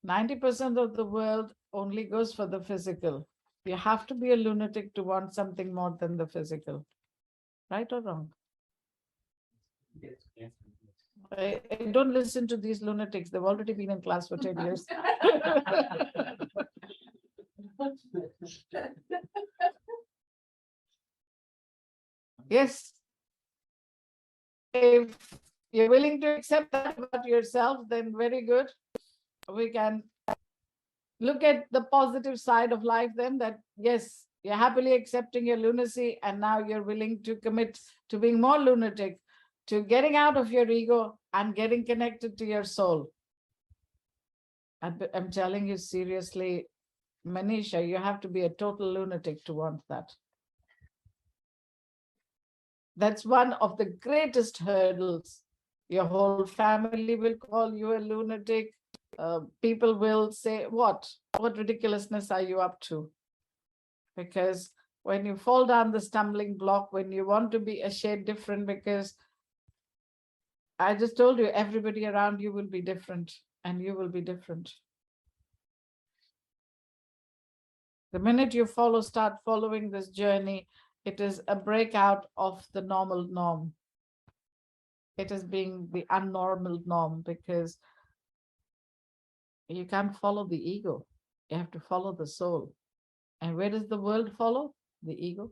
90% of the world only goes for the physical. You have to be a lunatic to want something more than the physical. Right or wrong? Yes. I don't listen to these lunatics. They've already been in class for 10 years. Yes. If you're willing to accept that about yourself, then very good. We can look at the positive side of life then, that yes, you're happily accepting your lunacy, and now you're willing to commit to being more lunatic, to getting out of your ego and getting connected to your soul. I'm telling you seriously, Manisha, you have to be a total lunatic to want that. That's one of the greatest hurdles. Your whole family will call you a lunatic. People will say, what ridiculousness are you up to? Because when you fall down the stumbling block, when you want to be a shade different, because I just told you, everybody around you will be different, and you will be different. The minute you start following this journey, it is a breakout of the normal norm. It is being the unnormal norm, because you can't follow the ego. You have to follow the soul. And where does the world follow? The ego.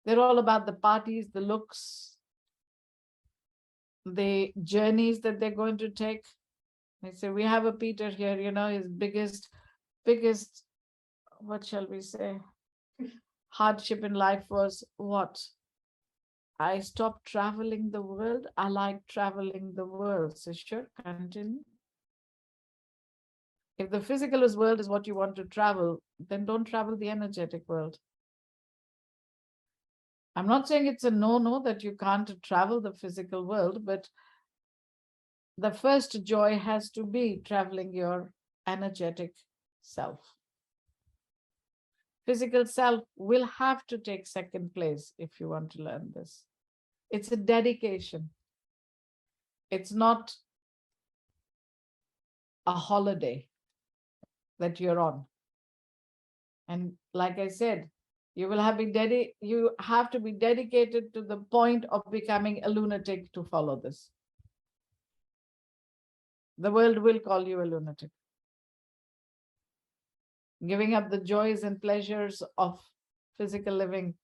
They're all about the parties, the looks, the journeys that they're going to take. They say, we have a Peter here, his biggest, what shall we say, hardship in life was what? I stopped traveling the world. I like traveling the world. So sure, continue. If the physical world is what you want to travel, then don't travel the energetic world. I'm not saying it's a no that you can't travel the physical world, but the first joy has to be traveling your energetic self. Physical self will have to take second place if you want to learn this. It's a dedication. It's not a holiday that you're on. And like I said, you have to be dedicated to the point of becoming a lunatic to follow this. The world will call you a lunatic. Giving up the joys and pleasures of physical living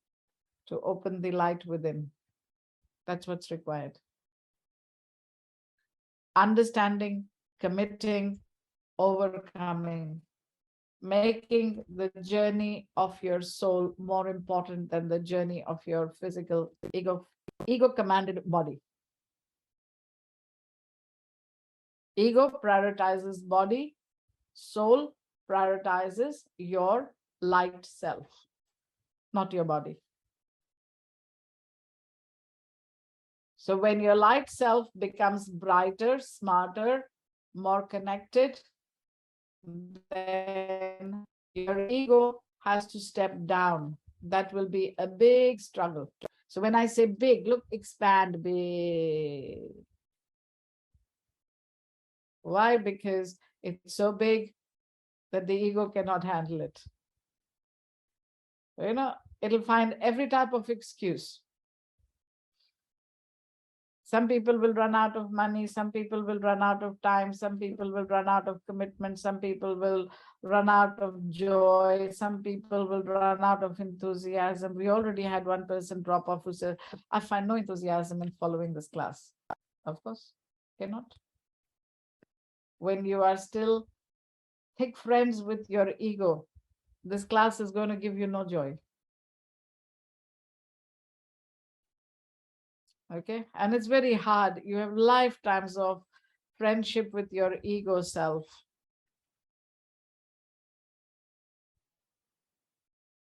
to open the light within. That's what's required. Understanding, committing, overcoming, making the journey of your soul more important than the journey of your physical ego-commanded body. Ego prioritizes body, soul prioritizes your light self, not your body. So when your light self becomes brighter, smarter, more connected, then your ego has to step down. That will be a big struggle. So when I say big, look, expand big. Why? Because it's so big that the ego cannot handle it. It'll find every type of excuse. Some people will run out of money, some people will run out of time, some people will run out of commitment, some people will run out of joy, some people will run out of enthusiasm. We already had one person drop off who said, I find no enthusiasm in following this class. Of course, cannot. When you are still thick friends with your ego, this class is going to give you no joy. Okay, and it's very hard. You have lifetimes of friendship with your ego self.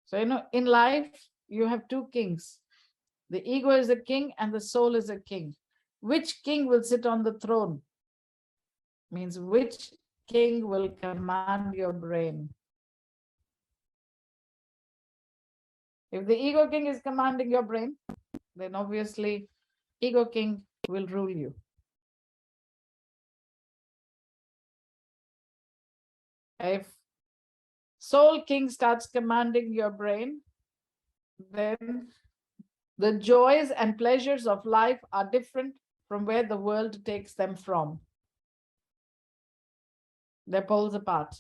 So, in life, you have two kings. The ego is a king and the soul is a king. Which king will sit on the throne? Means which king will command your brain? If the ego king is commanding your brain, then obviously ego king will rule you. If soul king starts commanding your brain, then the joys and pleasures of life are different from where the world takes them from. They're poles apart.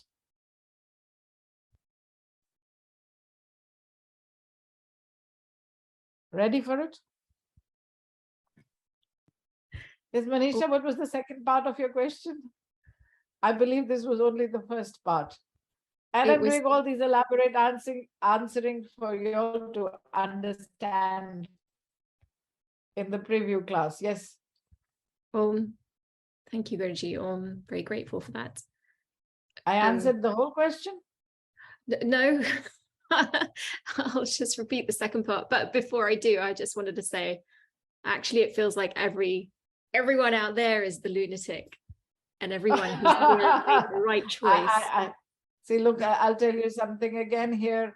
Ready for it? Yes, Manisha, what was the second part of your question? I believe this was only the first part. And I'm doing all these elaborate answering for you all to understand in the preview class. Yes. Thank you, Guruji. I'm very grateful for that. I answered the whole question? No, I'll just repeat the second part. But before I do, I just wanted to say, actually, it feels like everyone out there is the lunatic, and everyone who's made the right choice. See, look, I'll tell you something again here.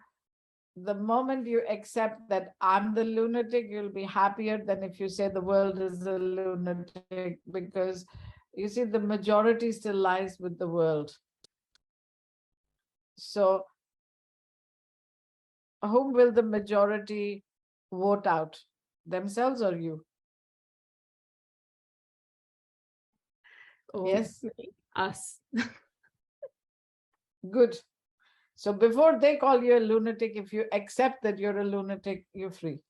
The moment you accept that I'm the lunatic, you'll be happier than if you say the world is a lunatic, because you see, the majority still lies with the world. So whom will the majority vote out? Themselves or you? Yes. Us. Good. So before they call you a lunatic, if you accept that you're a lunatic, you're free.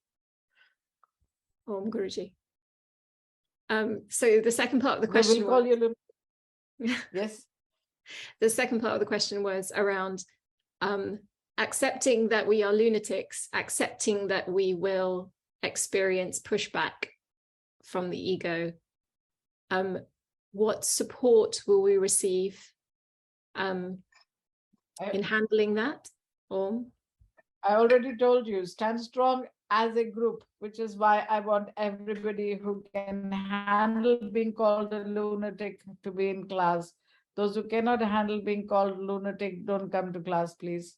Guruji. So the second part of the They question will call was, you lunatic. Yes. the second part of the question was around accepting that we are lunatics, accepting that we will experience pushback from the ego. What support will we receive in handling that? Or I already told you, stand strong as a group, which is why I want everybody who can handle being called a lunatic to be in class. Those who cannot handle being called lunatic, don't come to class, please.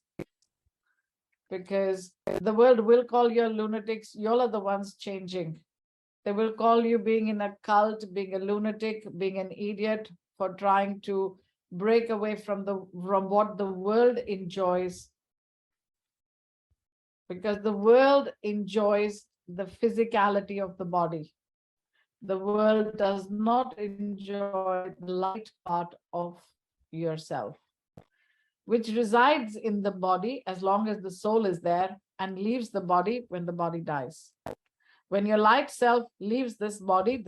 Because the world will call you lunatics. Y'all are the ones changing. They will call you being in a cult, being a lunatic, being an idiot for trying to break away from what the world enjoys. Because the world enjoys the physicality of the body. The world does not enjoy the light part of yourself, which resides in the body as long as the soul is there and leaves the body when the body dies. When your light self leaves this body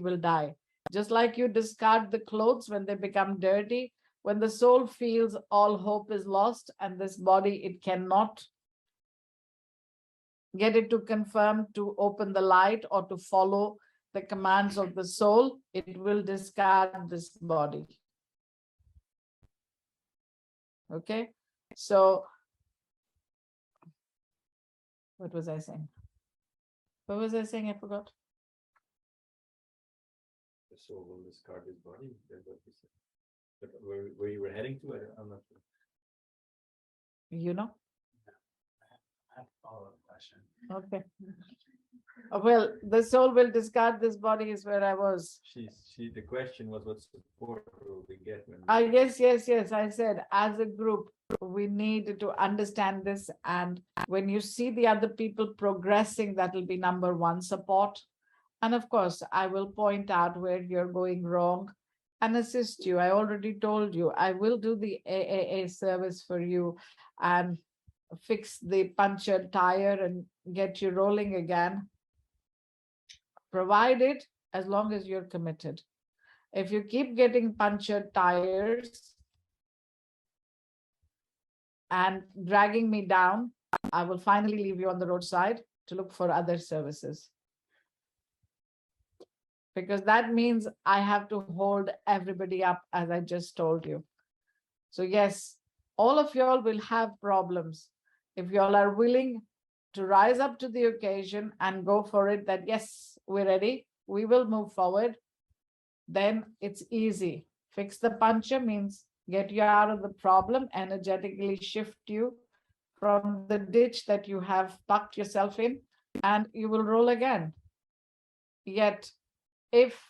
will die. Just like you discard the clothes when they become dirty, when the soul feels all hope is lost and this body, it cannot get it to confirm to open the light or to follow the commands of the soul, it will discard this body. Okay, so what was I saying? What was I saying? I forgot. The soul will discard his body. That's what you said. But where you were heading to, I'm not sure. You know? I have a follow-up question. Okay. Well, the soul will discard this body is where I was. The question was what support will we get when Yes. I said as a group, we need to understand this. And when you see the other people progressing, that will be number one, support. And of course, I will point out where you're going wrong and assist you. I already told you, I will do the AAA service for you and fix the punctured tire and get you rolling again. Provided as long as you're committed. If you keep getting punctured tires and dragging me down, I will finally leave you on the roadside to look for other services. Because that means I have to hold everybody up, as I just told you. So yes, all of y'all will have problems. If y'all are willing to rise up to the occasion and go for it, that yes, we're ready, we will move forward, then it's easy. Fix the puncture means get you out of the problem, energetically shift you from the ditch that you have packed yourself in, and you will roll again. Yet, if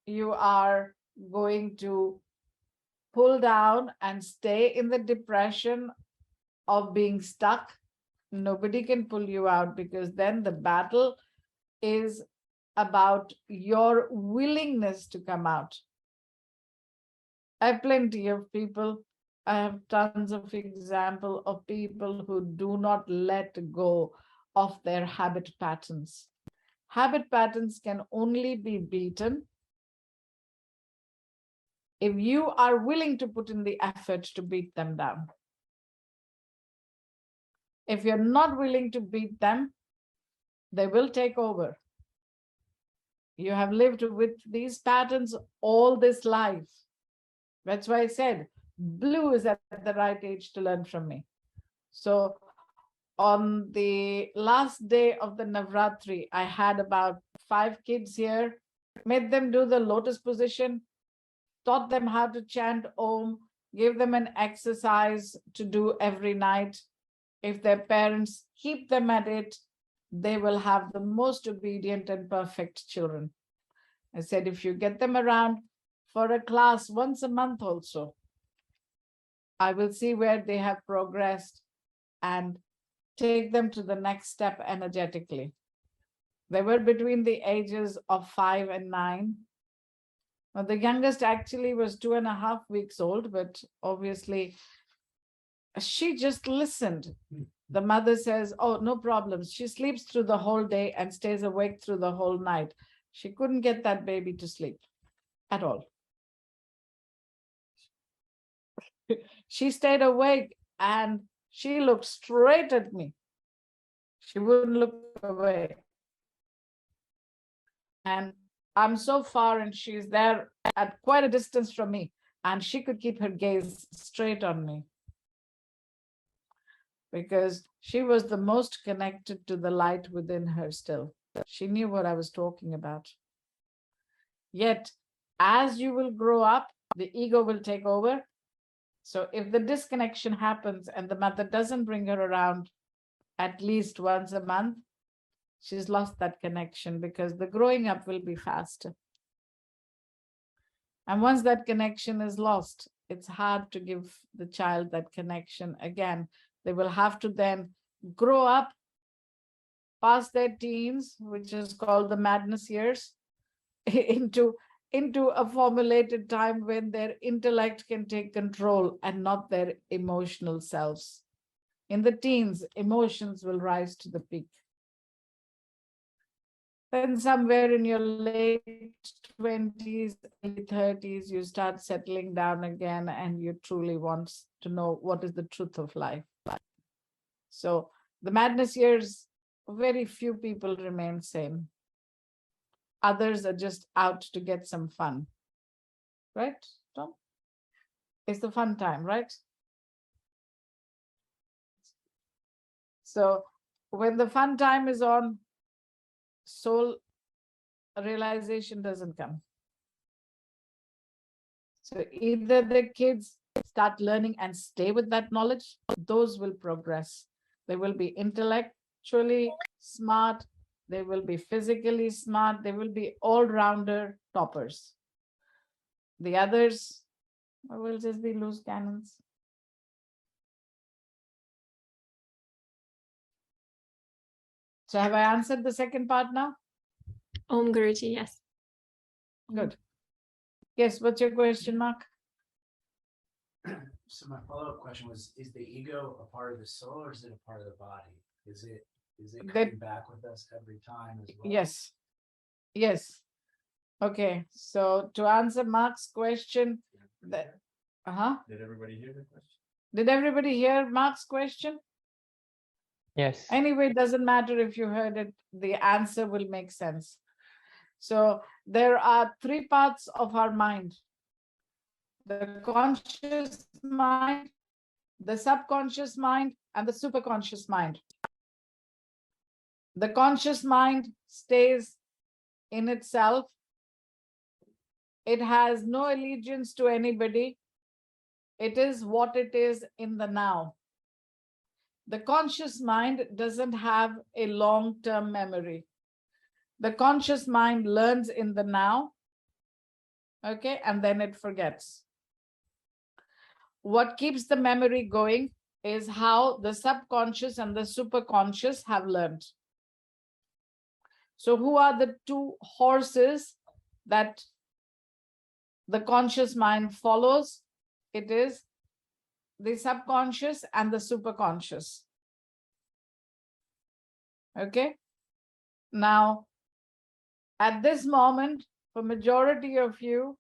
you are going to pull down and stay in the depression of being stuck, nobody can pull you out, because then the battle is about your willingness to come out. I have plenty of people, I have tons of examples of people who do not let go of their habit patterns. Habit patterns can only be beaten if you are willing to put in the effort to beat them down. If you're not willing to beat them, they will take over. You have lived with these patterns all this life. That's why I said, Blue is at the right age to learn from me. So on the last day of the Navratri, I had about 5 kids here, made them do the lotus position, taught them how to chant Om, gave them an exercise to do every night. If their parents keep them at it, they will have the most obedient and perfect children. I said, if you get them around for a class once a month also, I will see where they have progressed and take them to the next step energetically. They were between the ages of 5 and 9. Well, the youngest actually was 2.5 weeks old, but obviously She just listened. The mother says, oh, no problem. She sleeps through the whole day and stays awake through the whole night. She couldn't get that baby to sleep at all. She stayed awake and she looked straight at me. She wouldn't look away. And I'm so far and she's there at quite a distance from me. And she could keep her gaze straight on me. Because she was the most connected to the light within her still. She knew what I was talking about. Yet, as you will grow up, the ego will take over. So if the disconnection happens and the mother doesn't bring her around at least once a month, she's lost that connection because the growing up will be faster. And once that connection is lost, it's hard to give the child that connection again. They will have to then grow up past their teens, which is called the madness years, into a formulated time when their intellect can take control and not their emotional selves. In the teens, emotions will rise to the peak. Then somewhere in your late 20s, early 30s, you start settling down again and you truly want to know what is the truth of life. So the madness years, very few people remain sane. Others are just out to get some fun. Right, Tom? It's the fun time, right? So when the fun time is on, soul realization doesn't come. So either the kids start learning and stay with that knowledge, those will progress. They will be intellectually smart, they will be physically smart, they will be all-rounder toppers. The others will just be loose cannons. So have I answered the second part now? Om Guruji, yes. Good. Yes, what's your question, Mark? So my follow-up question was, is the ego a part of the soul or is it a part of the body? Is it coming back with us every time as well? Yes. Yes. Okay. So to answer Mark's question, that Did everybody hear the question? Did everybody hear Mark's question? Yes. Anyway, it doesn't matter if you heard it, the answer will make sense. So there are three parts of our mind: the conscious mind, the subconscious mind, and the superconscious mind. The conscious mind stays in itself. It has no allegiance to anybody. It is what it is in the now. The conscious mind doesn't have a long-term memory. The conscious mind learns in the now, okay, and then it forgets. What keeps the memory going is how the subconscious and the superconscious have learned. So who are the two horses that the conscious mind follows? It is the subconscious and the superconscious. Okay. Now, at this moment, for majority of you,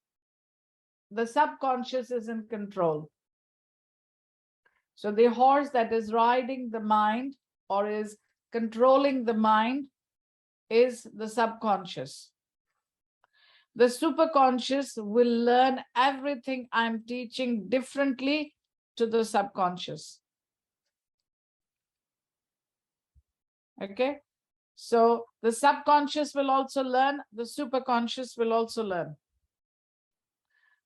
the subconscious is in control. So the horse that is riding the mind or is controlling the mind is the subconscious. The superconscious will learn everything I'm teaching differently to the subconscious. Okay. So the subconscious will also learn, the superconscious will also learn.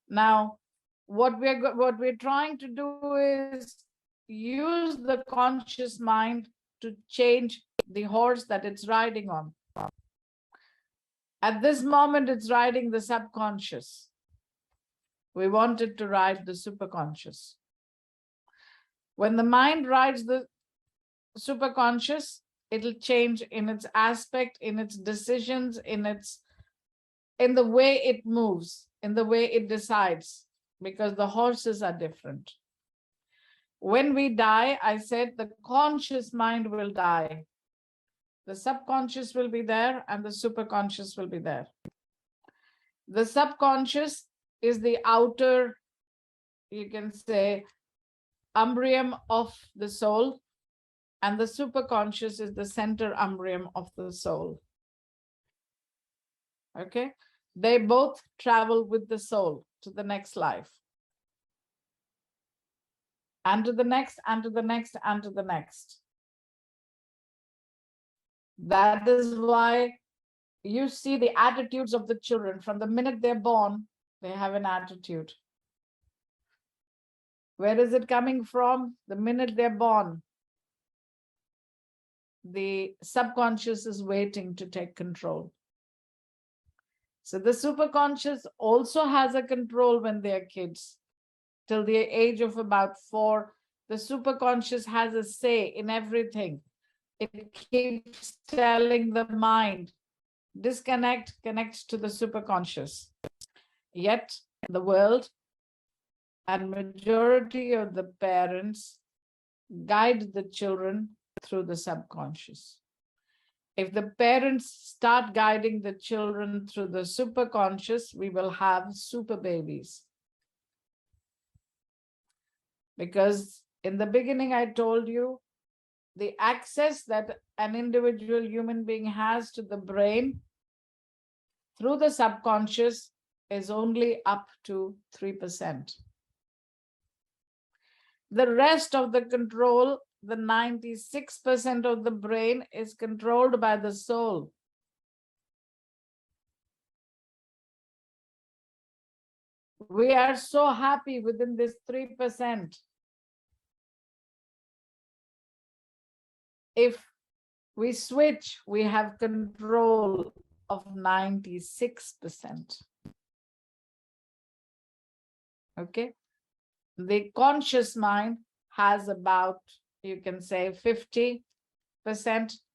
Now, what we're trying to do is use the conscious mind to change the horse that it's riding on. At this moment, it's riding the subconscious. We want it to ride the superconscious. When the mind rides the superconscious, it'll change in its aspect, in its decisions, in the way it moves, in the way it decides, because the horses are different. When we die, I said the conscious mind will die. The subconscious will be there and the superconscious will be there. The subconscious is the outer, you can say, umbrium of the soul, and the superconscious is the center umbrium of the soul. Okay? They both travel with the soul to the next life. And to the next, and to the next, and to the next. That is why you see the attitudes of the children. From the minute they're born, they have an attitude. Where is it coming from? The minute they're born, the subconscious is waiting to take control. So the superconscious also has a control when they're kids. Till the age of about 4, the superconscious has a say in everything. It keeps telling the mind, disconnect, connect to the superconscious. Yet the world and majority of the parents guide the children through the subconscious. If the parents start guiding the children through the superconscious, we will have super babies. Because in the beginning, I told you, the access that an individual human being has to the brain through the subconscious is only up to 3%. The rest of the control, the 96% of the brain, is controlled by the soul. We are so happy within this 3%. If we switch, we have control of 96%. Okay? The conscious mind has about, you can say, 50%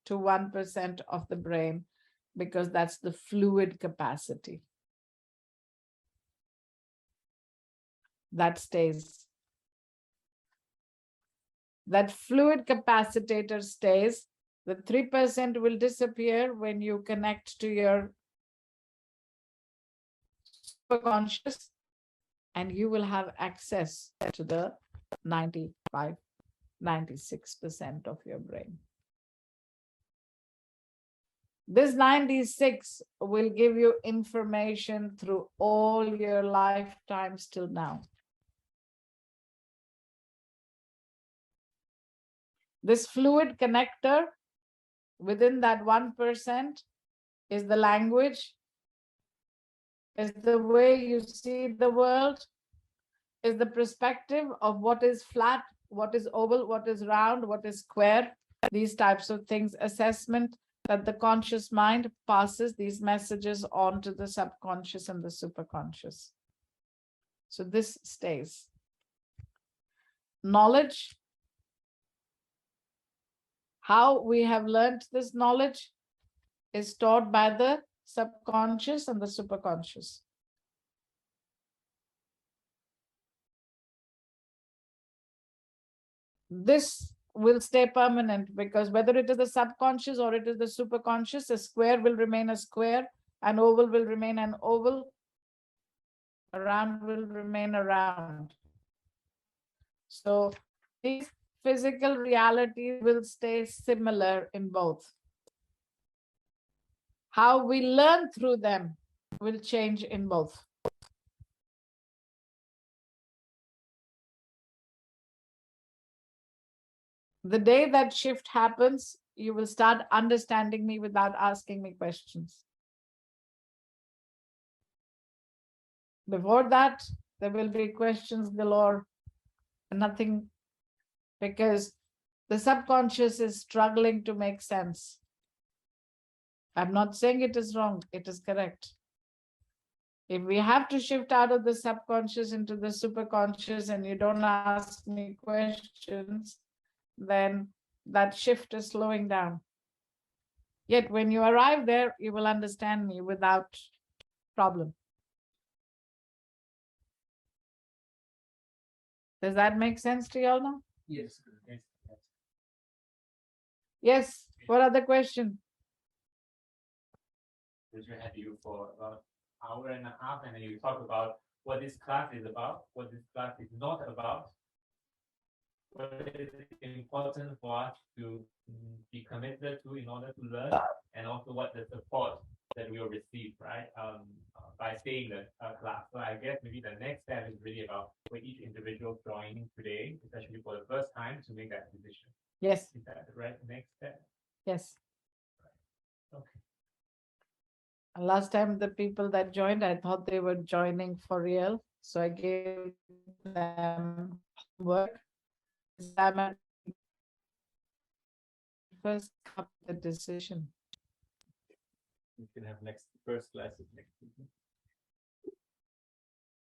to 1% of the brain, because that's the fluid capacity. That stays. That fluid capacitator stays. The 3% will disappear when you connect to your superconscious, and you will have access to the 95, 96% of your brain. This 96 will give you information through all your lifetimes till now. This fluid connector within that 1% is the language, is the way you see the world, is the perspective of what is flat, what is oval, what is round, what is square, these types of things, assessment that the conscious mind passes these messages on to the subconscious and the superconscious. So this stays. Knowledge. How we have learned this knowledge is taught by the subconscious and the superconscious. This will stay permanent, because whether it is the subconscious or it is the superconscious, a square will remain a square, an oval will remain an oval, a round will remain a round. So these physical realities will stay similar in both. How we learn through them will change in both. The day that shift happens, you will start understanding me without asking me questions. Before that, there will be questions galore, nothing, because the subconscious is struggling to make sense. I'm not saying it is wrong, it is correct. If we have to shift out of the subconscious into the superconscious and you don't ask me questions, then that shift is slowing down. Yet when you arrive there, you will understand me without problem. Does that make sense to you all now? Yes. Yes, yes. Yes, what other question? Which we had you for about an hour and a half, and then you talk about what this class is about, what this class is not about, what is important for us to be committed to in order to learn, and also what the support that we will receive, right? By staying the class. So I guess maybe the next step is really about for each individual joining today, especially for the first time, to make that decision. Yes. Is that the right next step? Yes. Okay. Last time the people that joined, I thought they were joining for real. So I gave them homework. First up the decision. We can have first classes next week.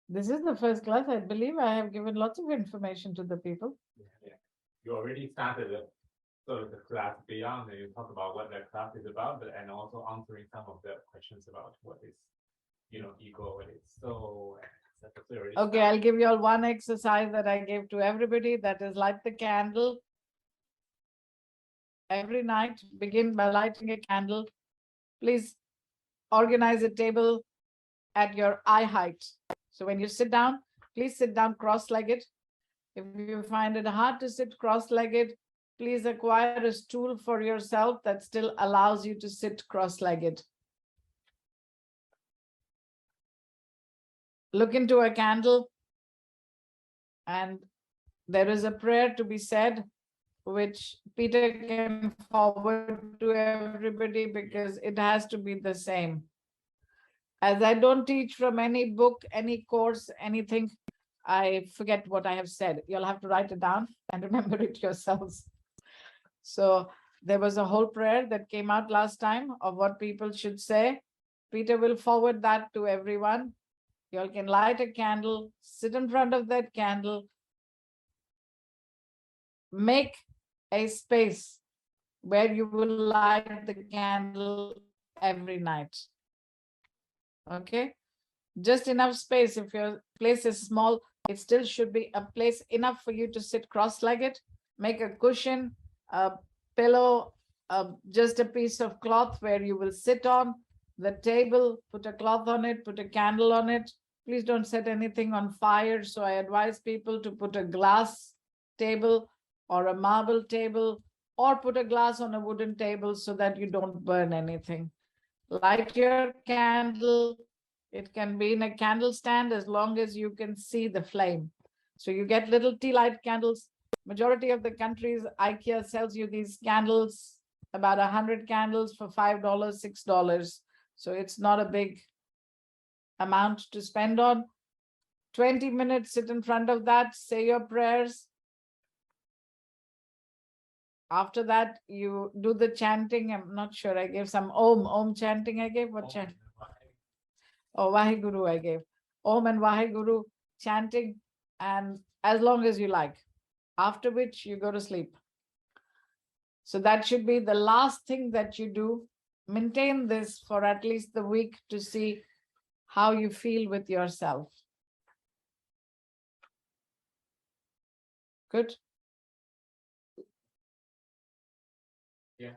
This is the first class. I believe I have given lots of information to the people. Yeah. You already started sort of the class beyond, and you talk about what that class is about, but and also answering some of the questions about what is, ego, what is soul. Okay, I'll give you all one exercise that I gave to everybody. That is light the candle. Every night, begin by lighting a candle. Please organize a table at your eye height. So when you sit down, please sit down cross-legged. If you find it hard to sit cross-legged, please acquire a stool for yourself that still allows you to sit cross-legged. Look into a candle, and there is a prayer to be said, which Peter can forward to everybody because it has to be the same. As I don't teach from any book, any course, anything, I forget what I have said. You'll have to write it down and remember it yourselves. So there was a whole prayer that came out last time of what people should say. Peter will forward that to everyone. You all can light a candle, sit in front of that candle, make a space where you will light the candle every night. Okay? Just enough space. If your place is small, it still should be a place enough for you to sit cross-legged. Make a cushion, a pillow, just a piece of cloth where you will sit on. The table, put a cloth on it, put a candle on it. Please don't set anything on fire. So I advise people to put a glass table or a marble table, or put a glass on a wooden table so that you don't burn anything. Light your candle. It can be in a candle stand as long as you can see the flame. So you get little tea light candles. Majority of the countries, IKEA sells you these candles, about 100 candles for $5, $6. So it's not a big amount to spend on. 20 minutes, sit in front of that, say your prayers. After that, you do the chanting. I'm not sure. I gave some Om chanting. I gave what chant? Oh, Vaheguru I gave. Om and Vaheguru chanting, and as long as you like. After which you go to sleep. So that should be the last thing that you do. Maintain this for at least the week to see how you feel with yourself. Good? Yeah.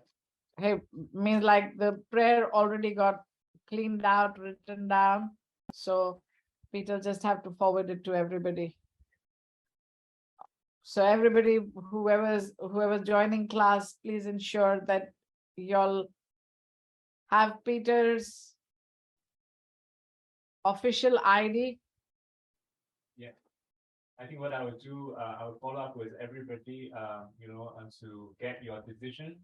Hey, means like the prayer already got cleaned out, written down. So Peter just have to forward it to everybody. So everybody, whoever's joining class, please ensure that y'all have Peter's official ID. Yeah. I think what I would do, I would follow up with everybody, and to get your decision.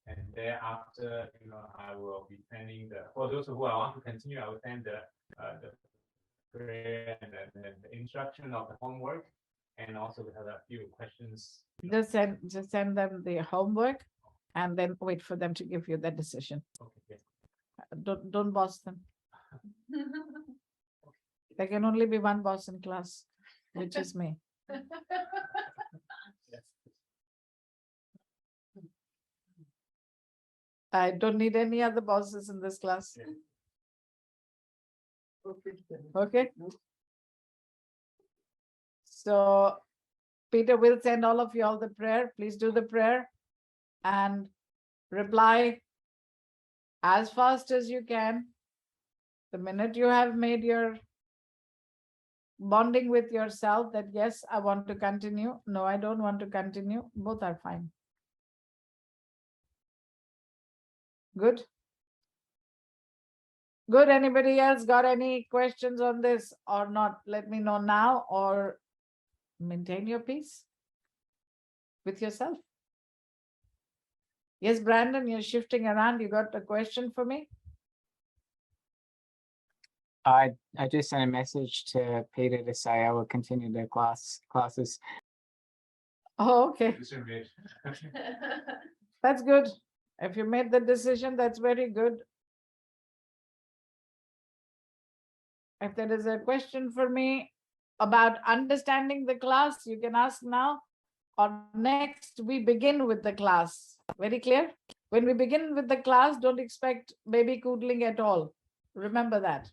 And thereafter, I will be sending for those who want to continue, I will send the prayer and the instruction of the homework. And also we have a few questions. Just send them the homework and then wait for them to give you the decision. Okay, yes. Don't boss them. There can only be one boss in class, which is me. Yes. I don't need any other bosses in this class. Yeah. Okay. So Peter will send all of you all the prayer. Please do the prayer and reply as fast as you can. The minute you have made your bonding with yourself that yes, I want to continue. No, I don't want to continue. Both are fine. Good. Good. Anybody else got any questions on this or not? Let me know now, or maintain your peace with yourself. Yes, Brandon, you're shifting around. You got a question for me? I just sent a message to Peter to say I will continue the classes. Oh, okay. That's good. If you made the decision, that's very good. If there is a question for me about understanding the class, you can ask now, or next we begin with the class. Very clear? When we begin with the class, don't expect baby coodling at all. Remember that.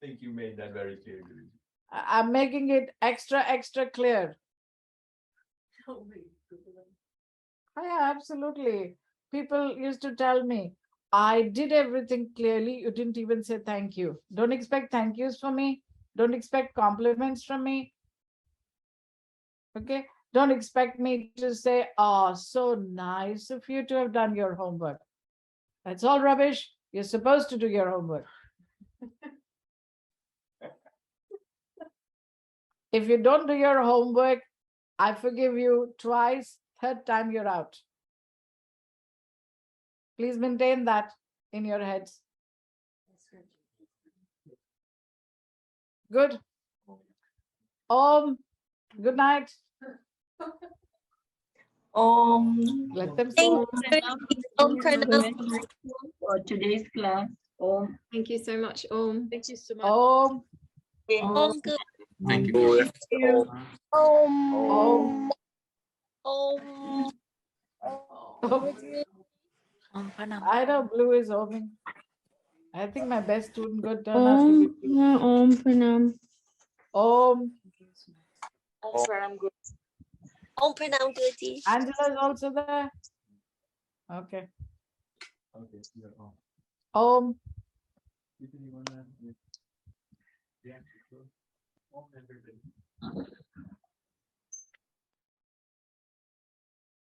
I think you made that very clear, Guruji. I'm making it extra clear. Yeah, absolutely. People used to tell me, I did everything clearly. You didn't even say thank you. Don't expect thank yous from me. Don't expect compliments from me. Okay. Don't expect me to say, oh, so nice of you to have done your homework. That's all rubbish. You're supposed to do your homework. If you don't do your homework, I forgive you twice, third time you're out. Please maintain that in your heads. Good. Good night. Let them Thank say. For today's class. Thank you so much, Om. Thank you so much. Good. Thank you. I know Blue is oming. I think my best student got turned out to be Blue. Om Pranam. Om. Om Pranam Guruji. Angela is also there. Okay. Okay, you're on. Om. Yeah, Om everybody.